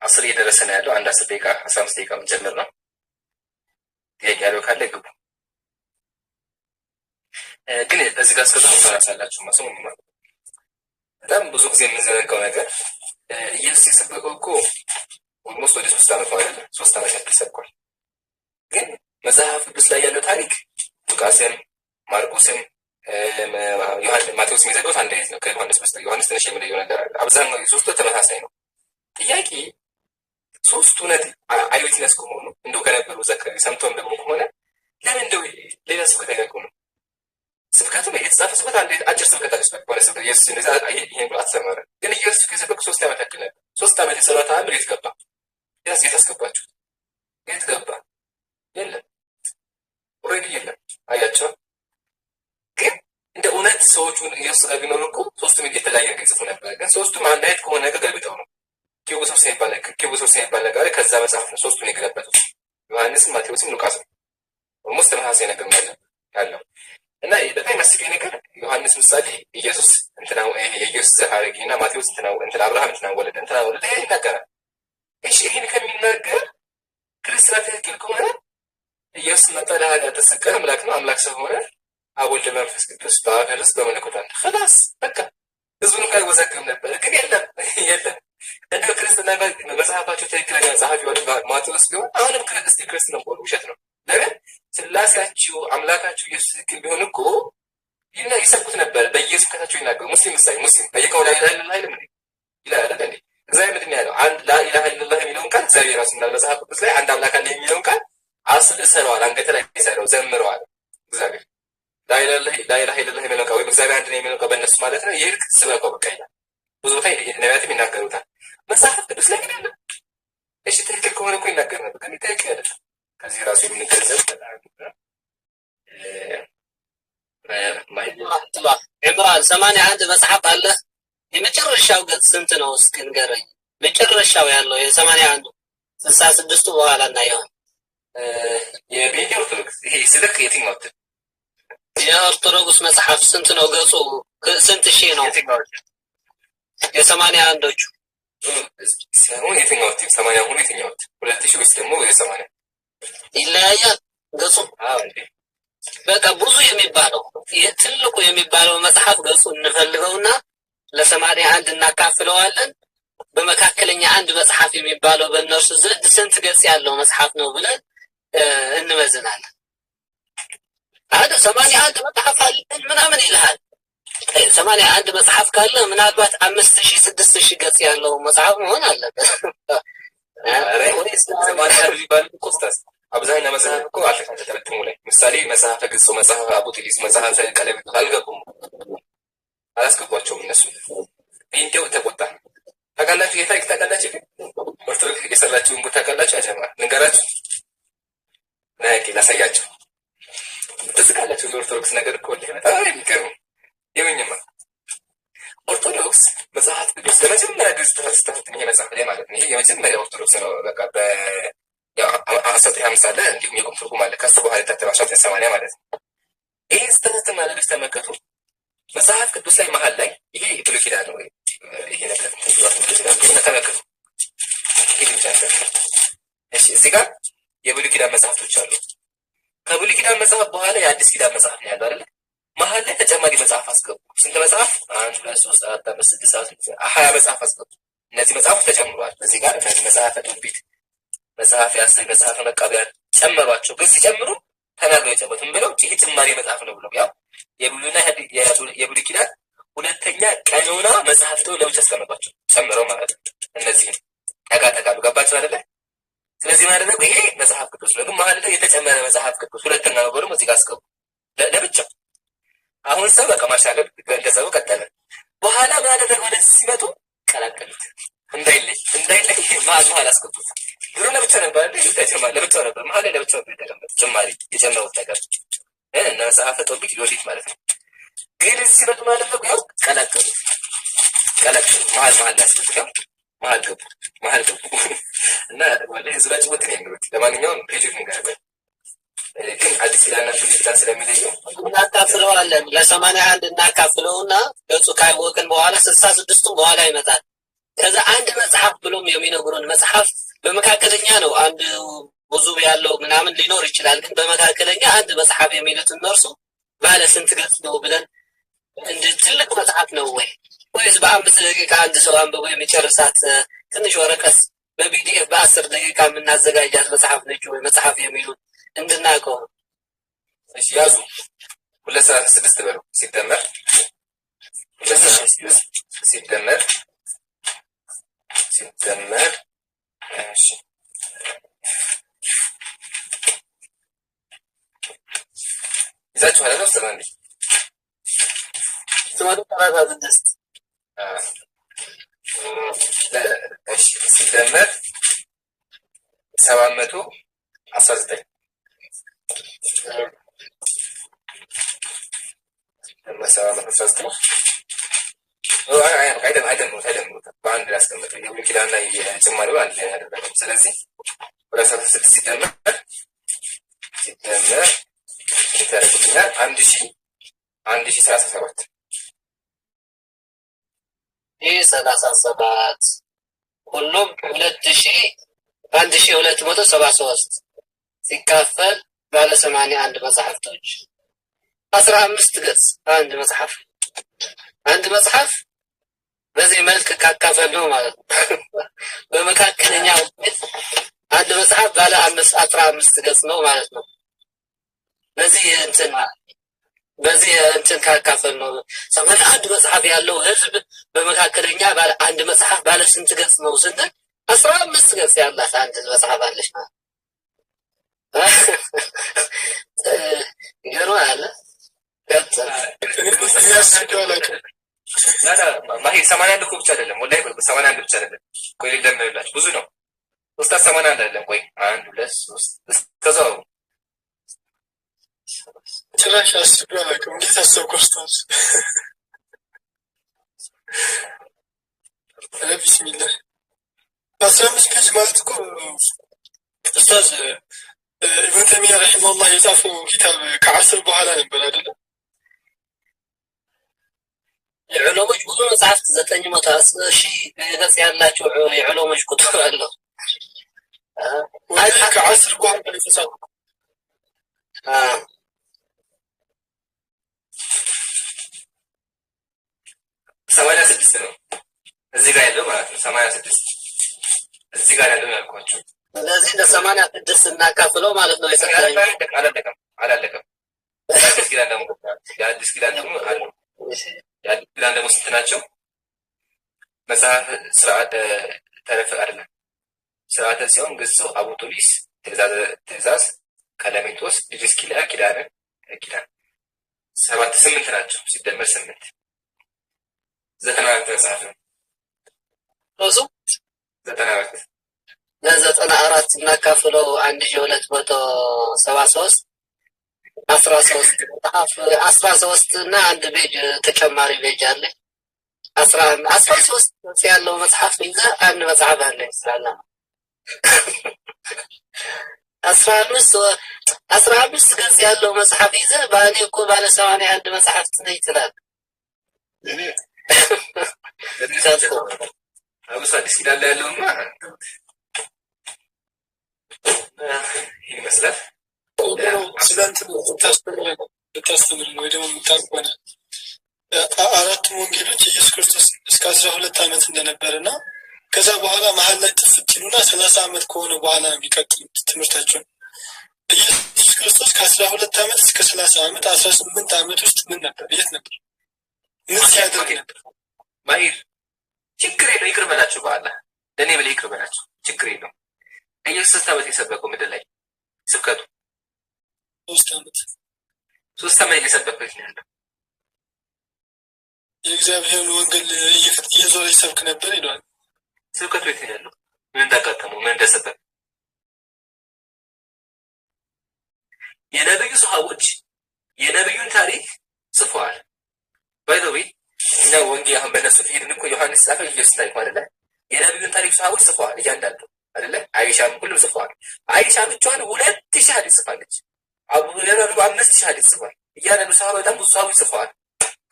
አስር እየደረሰ ነው ያለው። አንድ 10 ደቂቃ 15 ደቂቃ የምንጀምር ነው። ጥያቄ ያለው ካለ ግቡ። ግን እዚህ ጋር እስከዛ ተራሳላችሁ ማሰሙ በጣም ብዙ ጊዜ የምንዘነጋው ነገር ኢየሱስ የሰበከው እኮ ኦልሞስት ወደ 3 ዓመት ማለት ነው። 3 ዓመት ያክል ሰብኳል። ግን መጽሐፍ ቅዱስ ላይ ያለው ታሪክ ሉቃስም ማርቆስም ማቴዎስ የሚዘገቡት አንድ አይነት ነው ከዮሐንስ በስተቀር። ዮሐንስ ትንሽ የሚለየው ነገር አለ። አብዛኛው የሶስቱ ተመሳሳይ ነው። ጥያቄ ሶስቱ እውነት አይዊትነስ ከሆኑ እንደው ከነበሩ ዘከሪ ሰምቶም ደግሞ ከሆነ ለምን እንደው ሌላ ስብከት አይነግሩንም? ስብከቱ የተጻፈ ስብከት አንድ አጭር ስብከት አለ። ስብከት ስብከት ኢየሱስ እንደዛ ይሄን ብሎ አስተማረ። ግን ኢየሱስ ከሰበከ 3 ዓመት ያክል ነበር። 3 ዓመት የሰራ ተአምር የት ገባ? የት አስገባችሁ? የት ገባ? የለም፣ ኦልሬዲ የለም። አያቸው። ግን እንደ እውነት ሰዎቹ ኢየሱስ ጋር ቢኖሩ እኮ ሶስቱም የተለያየ ነገር ይጽፉ ነበር። ግን ሶስቱም አንድ አይነት ከሆነ ነገር ገልብጠው ነው ኪቡሶስ ይባል ነገር ከዛ መጽሐፍ ነው ሶስቱን የገለበጡት። ዮሐንስም ማቴዎስም ሉቃስም ኦልሞስት ተመሳሳይ ነገር ያለው እና በጣም የሚያስቀኝ ነገር ዮሐንስ ምሳሌ ኢየሱስ እንትና የኢየሱስ ዘሐረጊና ማቴዎስ እንትና አብርሃም እንትና ወለደ ይናገራል። እሺ ይሄን ከሚናገር ክርስትና ትክክል ከሆነ ኢየሱስ መጣ ለኃጢአት ተሰቀለ፣ አምላክ ነው፣ አምላክ ስለሆነ አብ ወልድ መንፈስ ቅዱስ በአካል ውስጥ በመለኮት አንድ خلاص በቃ ህዝቡን ጋር ወዘገም ነበር። ግን የለም እንደው ክርስትና መጽሐፋቸው ትክክለኛ ጸሐፊ ወደ ማቴዎስ ቢሆን አሁንም ክርስትና ነው ውሸት ነው። ለምን ስላሴያችሁ አምላካችሁ ኢየሱስ ትክክል ቢሆን እኮ ይሰብኩት ነበር። በኢየሱስ ከታቸው ይናገሩ ሙስሊም በየቀው ላይ አይልም ይላል አይደል? እግዚአብሔር ምንድን ያለው አንድ ላኢላሃ ኢላላህ የሚለውን ቃል እግዚአብሔር ራሱ እንዳለ መጽሐፍ ቅዱስ ላይ አንድ አምላክ አለ የሚለውን ቃል አስልሰዋል፣ አንገት ላይ ይሰራው ዘምረዋል። እግዚአብሔር ላኢላሃ ኢላላህ የሚለውን ቃል ወይም እግዚአብሔር አንድ ነው የሚለውን ቃል በእነሱ ማለት ነው ይልቅ ስበከው በቃ ይላል። ብዙ ቦታ ነቢያትም ይናገሩታል። መጽሐፍ ቅዱስ ላይ ግን ያለ እሺ ትክክል ከሆነ እኮ ይናገር ነበር። ግን ትክክል አይደለም። ከዚህ ራሱ የምንገንዘብ ዕምራን 81 መጽሐፍ አለ። የመጨረሻው ገጽ ስንት ነው? እስኪ ንገረኝ። መጨረሻው ያለው የ81 66ቱ በኋላ እናየው። የቤተ ኦርቶዶክስ ይሄ ስልክ የትኛው የኦርቶዶክስ መጽሐፍ ስንት ነው ገጹ? ስንት ሺህ ነው? የ81ዎቹ ሲሆን የትኛው 80 ሆኖ የትኛው 2000 ወይስ ደግሞ የ80 ይለያያል ገጹ? አዎ እንዴ በቃ ብዙ የሚባለው ትልቁ የሚባለው መጽሐፍ ገጹ እንፈልገውና ለ81 እናካፍለዋለን። በመካከለኛ አንድ መጽሐፍ የሚባለው በእነርሱ ዘንድ ስንት ገጽ ያለው መጽሐፍ ነው ብለን እንመዝናለን። አደ 81 መጽሐፍ አለን ምናምን ይልሃል። 81 መጽሐፍ ካለ ምናልባት 5000 6000 ገጽ ያለው መጽሐፍ መሆን አለበት። አብዛኛው መጽሐፍ እኮ አልተካተተም ላይ ምሳሌ መጽሐፈ ግጽ፣ መጽሐፈ አቡቲሊስ፣ መጽሐፈ ቀለበት አልገቡም፣ አላስገቧቸውም። እነሱ እንዲያው ተቆጣ። ታውቃላችሁ የታሪክ ታውቃላችሁ፣ ግን ኦርቶዶክስ የሰራችውን ቦታ ታውቃላችሁ። አጀማ ንገራችሁ ናቂ ላሳያችሁ። ትዝቃላችሁ። ኦርቶዶክስ ነገር እኮ በጣም የሚገርም የምኝማ ኦርቶዶክስ መጽሐፍ ቅዱስ ለመጀመሪያ ጊዜ ተፈስተት ይሄ መጽሐፍ ላይ ማለት ነው። ይሄ የመጀመሪያ ኦርቶዶክስ ነው። በቃ አሰጥ 50 አለ እንዲሁም የቁም ትርጉም አለ። ከሱ በኋላ ተተባሻው 80 ማለት ነው። ይሄ ስተት ማለት ተመከቱ መጽሐፍ ቅዱስ ላይ መሃል ላይ ይሄ ብሉይ ኪዳን ነው። ይሄ ነገር ተመከቱ። እሺ እዚህ ጋር የብሉይ ኪዳን መጽሐፍቶች አሉ። ከብሉይ ኪዳን መጽሐፍ በኋላ የአዲስ ኪዳን መጽሐፍ ነው ያለው አይደል? መሃል ላይ ተጨማሪ መጽሐፍ አስገቡ። ስንት መጽሐፍ? 1 2 3 4 5 6 7 20 መጽሐፍ አስገቡ። እነዚህ መጽሐፎች ተጨምረዋል። እዚህ ጋር እነዚህ መጽሐፈ ትንቢት፣ መጽሐፍ ያሰይ፣ መጽሐፈ መቃብያን ጨመሯቸው። ግን ሲጨምሩ ተናግረው የጨመሩትን ብለው ይሄ ጭማሪ መጽሐፍ ነው ብለው ያው የብሉይ ኪዳን ሁለተኛ ቀኖና መጽሐፍ ነው ለብቻ አስቀመጧቸው ጨምረው ማለት ነው። እነዚህ ጠቃጠቃሉ ገባችሁ አይደለ? ስለዚህ ማለት ነው ይሄ መጽሐፍ ቅዱስ ነው። ግን መሃል ላይ የተጨመረ መጽሐፍ ቅዱስ ሁለተኛ ነው ብለው እዚህ ጋር አስገቡ ለብቻ ሰው በቃ ማሻገር ገንዘቡ ቀጠለ። በኋላ ምን አደረገ? ወደዚህ ሲመጡ ቀላቀሉት። እንዳይለይ መሀል አስገቡት። ድሮ ለብቻ ነበር ለብቻው ነበር፣ መሀል ላይ ለብቻው ነበር የተቀመጠ ጭማሪ የጨመሩት ነገር እና መጽሐፈ ጦቢት ዮዲት ማለት ነው። ግን እዚህ ሲመጡ ምን አደረጉ? ያው ቀላቀሉት መሀል ላይ አስገብተው መሀል ገቡ እና ወደ ህዝባችን ወጥ ነው የሚሉት። ለማንኛውም ፔጅ ንገረበት ግን አዲስ ኪዳንና ብሉይ ኪዳን ስለሚለየው እናካፍለዋለን። ለ81 እናካፍለውና ገጹ ካወቅን በኋላ 66ቱም በኋላ ይመጣል። ከዛ አንድ መጽሐፍ ብሎም የሚነግሩን መጽሐፍ በመካከለኛ ነው። አንድ ብዙ ያለው ምናምን ሊኖር ይችላል። ግን በመካከለኛ አንድ መጽሐፍ የሚሉት እነርሱ ባለ ስንት ገጽ ነው ብለን እንደ ትልቅ መጽሐፍ ነው ወይስ በ5 ደቂቃ አንድ ሰው አንብቦ የሚጨርሳት ትንሽ ወረቀት በፒዲኤፍ በ10 ደቂቃ የምናዘጋጃት መጽሐፍ ነች ወይ መጽሐፍ የሚሉት እንድናውቀው። እሺ ያዙ 236 በለው ሲደመር 236 ሲደመር እሺ ይዛችሁ ኋላ ነው ሰማንዴ ተማሩ ተራራ ደስት እሺ ሲደመር 719 አይደለም በአንድ ላይ አስቀምጠው የብሉይ ኪዳንና የጭማሪው አንድ ላይ ያደረገው። ስለዚህ 236 ሲደመር ይታረቁልኛል 1037 ይህ 37 ሁሉም 1273 ሲካፈል ባለ 81 መጽሐፍቶች 15 ገጽ አንድ መጽሐፍ በዚህ መልክ ካካፈል ነው ማለት ነው። በመካከለኛ አንድ መጽሐፍ ባለ 15 ገጽ ነው ማለት ነው። በዚህ እንትን ካካፈል ነው 81 መጽሐፍ ያለው ህዝብ በመካከለኛ ባለ አንድ መጽሐፍ ባለ ስንት ገጽ ነው ስንል 15 ገጽ ያላት አንድ መጽሐፍ አለች ማለት ይገርማል። ማሂር 81 እኮ ብቻ አይደለም ወላሂ 81 ብቻ አይደለም። ቆይ ልደምርላችሁ ብዙ ነው። 381 አይደለም። ቆይ 1 2 3 እስከዛው ጭራሽ አስቤ አላውቅም። እንዴት አሰብኩ ኡስታዝ? ቢስሚላህ 15 ፔጅ ማለት እኮ ኡስታዝ ኢብኑ ተይሚያ ረሂመሁላህ የጻፈው ኪታብ ከ10 በኋላ ነበር አይደለም? የዑለሞች ብዙ መጽሐፍት 910,000 ገጽ ያላቸው የዑለሞች ኩቱብ አለው። ከ10 በኋላ የተጻፈው 86 ነው እዚህ ጋር ያለው ማለት ነው። 86 እዚህ ጋር ያለው ያልኳችሁ። ስለዚህ ለ86 እናካፍለው ማለት ነው። አላለቀም። የአዲስ ኪዳን ደግሞ አሉ። የአዲስ ኪዳን ደግሞ ስንት ናቸው? መጽሐፍ ስርዓተ ተረፈ አይደለም ስርዓተ ሲሆን ግጹ አቡቶሊስ ትእዛዝ ቀለሜንጦስ ዲድስኪላ ኪዳን 8 ናቸው። ሲደመር 8 94 መጽሐፍ ነው። ራሱ 94 ለ94 እናካፍለው 1273 13 እና አንድ ፔጅ ተጨማሪ ፔጅ አለ። 13 ያለው መጽሐፍ ይዘህ አንድ መጽሐፍ አለ ይስራላ 15 ገጽ ያለው መጽሐፍ ይዘህ ባለ እኮ ባለ 81 መጽሐፍ ነው ይችላል። አብሶ አዲስ ኪዳን ላይ ያለውማ ይመስላል። ስለንት ታስተምረን ወይ ደግሞ የምታርቆነ አራቱም ወንጌሎች ኢየሱስ ክርስቶስ እስከ 12 ዓመት እንደነበረና ከዛ በኋላ መሀል ላይ ጥፍት ይሉና 30 ዓመት ከሆነ በኋላ የሚቀጥሉት ትምህርታቸውን ኢየሱስ ክርስቶስ ከ12 ዓመት እስከ 30 ዓመት 18 ዓመት ውስጥ ምን ነበር? የት ነበር? ምን ሲያደርግ ነበር? ማሂር ችግር የለው ይቅር በላቸው። በኋላ ለእኔ ብለህ ይቅር በላቸው። ችግር የለው። ኢየሱስ 3 ዓመት የሰበከው ምድር ላይ ስብከቱ 3 ዓመት የሰበከው ነው ያለው የእግዚአብሔርን ወንጌል እየዞረ ይሰብክ ነበር ይሏል። ስብከቱ የት ነው ያለው? ምን እንዳጋጠመው ምን እንደሰበከ? የነብዩ ሰሃቦች የነብዩን ታሪክ ጽፈዋል። ባይ ዘ ዌይ እና ወንጌል አሁን በነሱ ፊልም እኮ ዮሐንስ ጻፈ ኢየሱስ ታሪክ አይደለ? የነብዩን ታሪክ ሰሃቦች ጽፈዋል እያንዳንዱ አይደለ? አይሻም ሁሉም ጽፈዋል። አይሻ ብቻዋን 2000 ሐዲስ ጽፋለች። አቡ ሁረይራ 5000 ሐዲስ ጽፏል። እያንዳንዱ ሰሃባ በጣም ብዙ ሰሃቦች ጽፈዋል።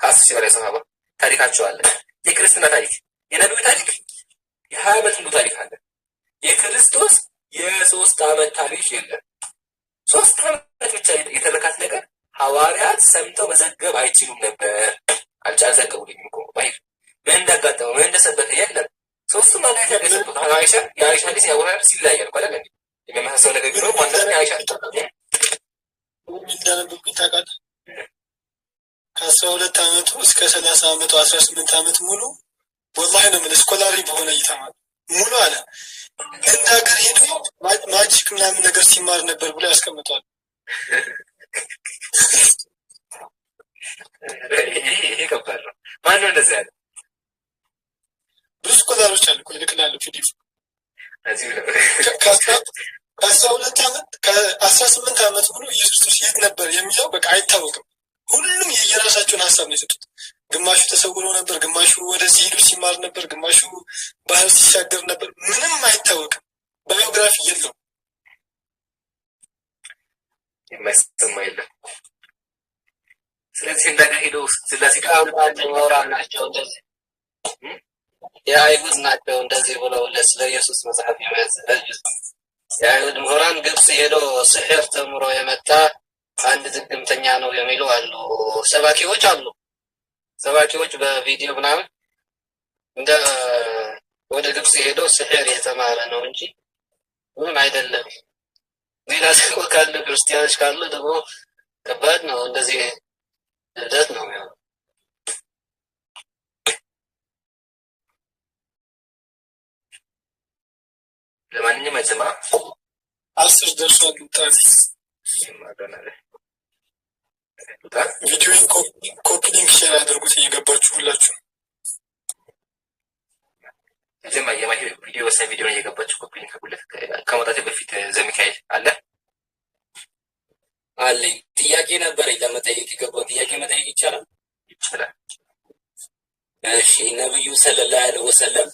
ከ10 በላይ ሰሃባ ታሪካቸው አለ። የክርስትና ታሪክ የነብዩ ታሪክ የ20 ዓመት ሙሉ ታሪክ አለ። የክርስቶስ የ3 ዓመት ታሪክ የለም። 3 ዓመት ብቻ የተረካት ነገር ሐዋርያት ሰምተው መዘገብ አይችሉም ነበር። አልዘገቡልኝም እኮ ባይ ምን እንዳጋጠመው ምን እንደሰበከ የለም። ሶስቱም አንድ አይነት ያገሰጡት አይሻ የአይሻ ልጅ ያወራል ሲላያል ማለት ነው። የሚመሳሰለው ነገር ቢኖር ዋናው የአይሻ እንደነበርኩ ታውቃለህ። ከ12 ዓመቱ እስከ 30 ዓመቱ 18 ዓመት ሙሉ ወላሂ ነው የምልህ ስኮላሪ በሆነ እየተማረ ሙሉ አለ እንደ ሀገር ሄዶ ማጂክ ምናምን ነገር ሲማር ነበር ብሎ ያስቀምጧል። ይሄ ከባድ ነው። ማነው እንደዚህ ያለ? ብዙ ስኮላሮች አሉ እኮ ይልክላሉ ፒዲኤፍ ከ12 ዓመት ከ18 ዓመት ሙሉ ኢየሱስ ክርስቶስ የት ነበር የሚለው በቃ አይታወቅም። ሁሉም የየራሳቸውን ሀሳብ ነው የሰጡት። ግማሹ ተሰውሮ ነበር፣ ግማሹ ወደዚህ ሄዶ ሲማር ነበር፣ ግማሹ ባህር ሲሻገር ነበር። ምንም አይታወቅም። ባዮግራፊ የለውም። የማይሰማ የለም። ስለዚህ እንደጋ ሄዶ ስላሴ ምሁራን ናቸው እንደዚህ የአይሁድ ናቸው እንደዚህ ብለው ስለ ኢየሱስ መጽሐፍ የሚያዘጋጁት የአይሁድ ምሁራን ግብጽ ሄዶ ስሕር ተምሮ የመጣ አንድ ዝግምተኛ ነው የሚሉ አሉ። ሰባኪዎች አሉ። ሰባኪዎች በቪዲዮ ምናምን እንደ ወደ ግብጽ ሄዶ ስሕር የተማረ ነው እንጂ ምንም አይደለም። ሌላ ሰው ካለ ክርስቲያኖች ካሉ ደግሞ ከባድ ነው። እንደዚህ እብደት ነው የሚሆነው። ለማንኛውም አይሰማ 10 ደርሷል። ቪዲዮን ኮፒ ሊንክ ሼር አድርጉት እየገባችሁ ሁላችሁ። ቪዲዮ ወሳኝ ቪዲዮ እየገባችሁ ኮፒ ሊንክ አድርጉለት። ከመውጣቴ በፊት ዘሚካኤል አለ አለኝ ጥያቄ ነበር ለመጠየቅ የገባው። ጥያቄ መጠየቅ ይቻላል? ይቻላል። እሺ ነብዩ ሰለላሁ ዐለይሂ ወሰለም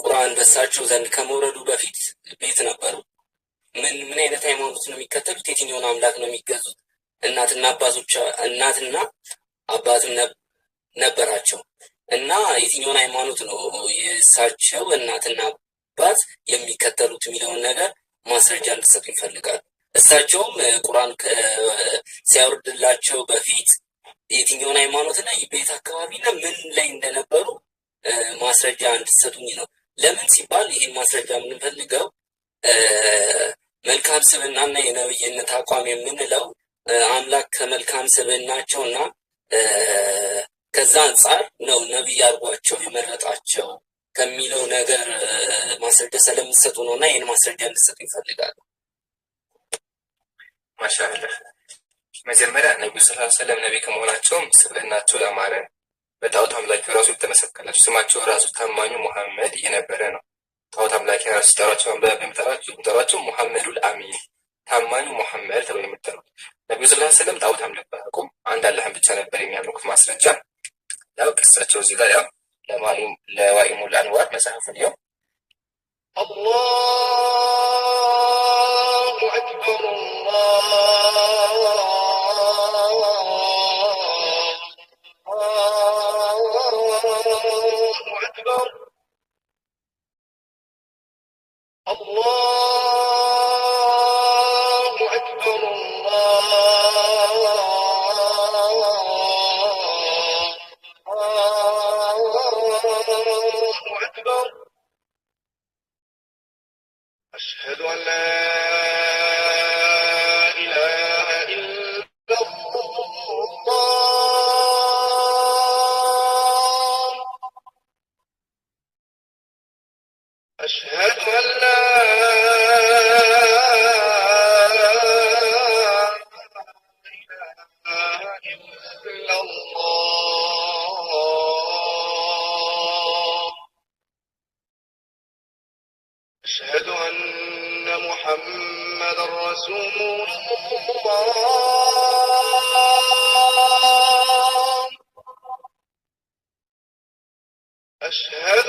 ቁርአን በሳቸው ዘንድ ከመውረዱ በፊት ቤት ነበሩ። ምን አይነት ሃይማኖት ነው የሚከተሉት? የትኛውን አምላክ ነው የሚገዙት? እናትና አባትም ነበራቸው እና የትኛውን ሃይማኖት ነው የእሳቸው እናትና አባት የሚከተሉት የሚለውን ነገር ማስረጃ እንድትሰጡ ይፈልጋሉ። እሳቸውም ቁርአን ሲያወርድላቸው በፊት የትኛውን ሃይማኖትና የቤት አካባቢና ምን ላይ እንደነበሩ ማስረጃ እንድትሰጡኝ ነው። ለምን ሲባል ይህን ማስረጃ የምንፈልገው መልካም ስብዕናና የነብይነት አቋም የምንለው አምላክ ከመልካም ስብዕናቸውና ከዛ አንጻር ነው ነብይ አድርጓቸው የመረጣቸው ከሚለው ነገር ማስረጃ ስለምትሰጡ ነው እና ይህን ማስረጃ እንድትሰጡ ይፈልጋሉ። ማሻአላህ። መጀመሪያ ነብዩ ሰለላሁ ዐለይሂ ወሰለም ነብይ ከመሆናቸውም ስብዕናቸው ያማረ በጣዖት አምላኪ ራሱ የተመሰከረላቸው ስማቸው ራሱ ታማኙ ሙሐመድ የነበረ ነው። ጣዖት አምላኪ ራሱ ጠራቸው የሚጠሯቸው ሙሐመዱል አሚን ታማኙ ሙሐመድ ተብለው የሚጠሩት ነብዩ ሰለላሁ ዐለይሂ ወሰለም ጣዖት አልነበሩም። አንድ አላህን ብቻ ነበር የሚያመልኩት። ማስረጃ ያው ቅሳቸው እዚህ ጋር ያው ለዋኢሙል አንዋር መጽሐፉን ያው አላሁ አክበር أشهد أن لا رسول الله أشهد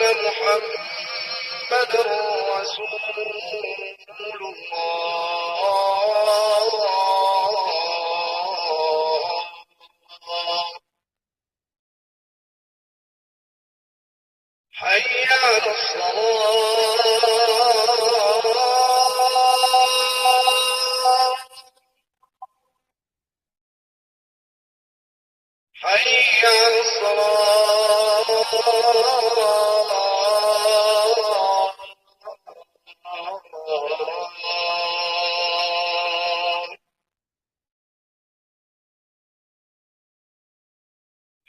أن محمد رسول الله حي على الصلاة حي على الصلاة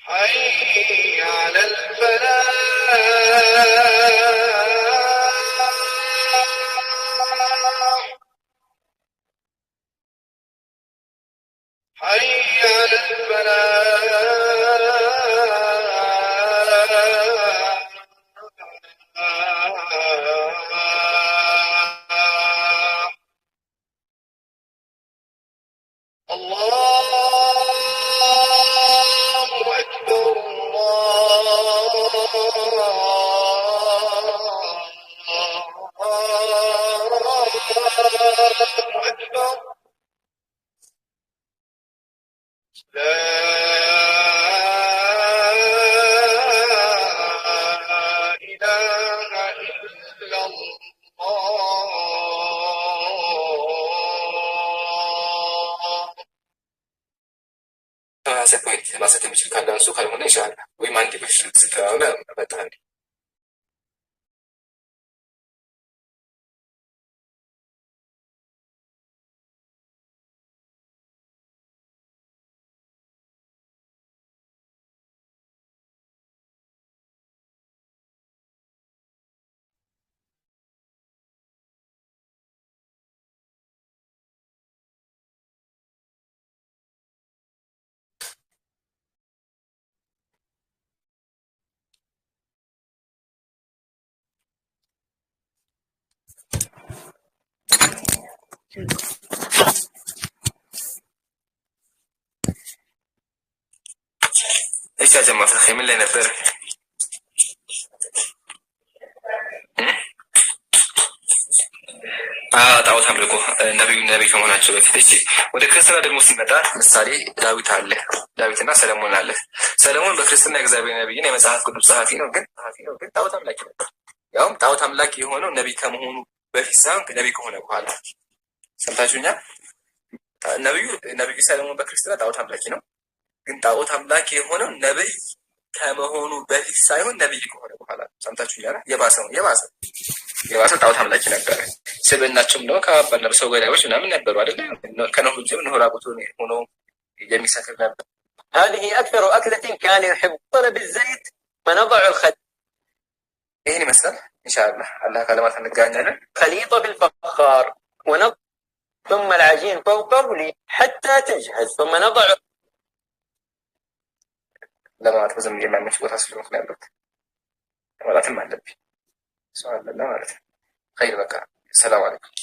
حي على الفلاح حي على الفلاح الله أكبر الله أكبر لا إله إلا الله ሰጥቶኝ ማሰጥ የሚችል ካለ እሱ ካልሆነ ይሻላል ወይም አንድ ብሽ ስለሆነ በጣም ايش يا جماعة الخير من اللي نبر ጣዖት አምልኮ ነቢይ ከመሆናቸው በፊት እሺ ወደ ክርስትና ደግሞ ሲመጣ ምሳሌ ዳዊት አለ ዳዊትና ሰለሞን አለ ሰለሞን በክርስትና እግዚአብሔር ነቢይና የመጽሐፍ ቅዱስ ጸሐፊ ነው ግን ጣዖት አምላኪ ነበር ያውም ጣዖት አምላኪ የሆነው ነቢይ ከመሆኑ በፊት ሳይሆን ነቢይ ከሆነ በኋላ ሰምታችሁኛል ነቢዩ ሰለሞን በክርስትና ጣዖት አምላኪ ነው ግን ጣዖት አምላኪ የሆነው ነቢይ ከመሆኑ በፊት ሳይሆን ነቢይ ከሆነ በኋላ ሰምታችሁኛል የባሰው ጣዖት አምላኪ ነበር ስብዕናቸውም ደግሞ ከባባድ ነበር ሰው ገዳዮች ምናምን ነበሩ አይደል ከነሁ ጀምሮ ራቁቱን ሆኖ የሚሰክር ነበር هذه أكثر أكلة كان يحب طلب الزيت فنضع ይህን ይመስላል ኢንሻአላህ አላህ ካለማት እንገናኛለን خليطة بالفخار ونضع ثم العجين فوق الرغل حتى تجهز ثم نضع ለማለት ብዙም የማይመች ቦታ ስለሆነ ያለው ማለትም አለብኝ ሰው አለ ለማለት خير በቃ ሰላም አለይኩም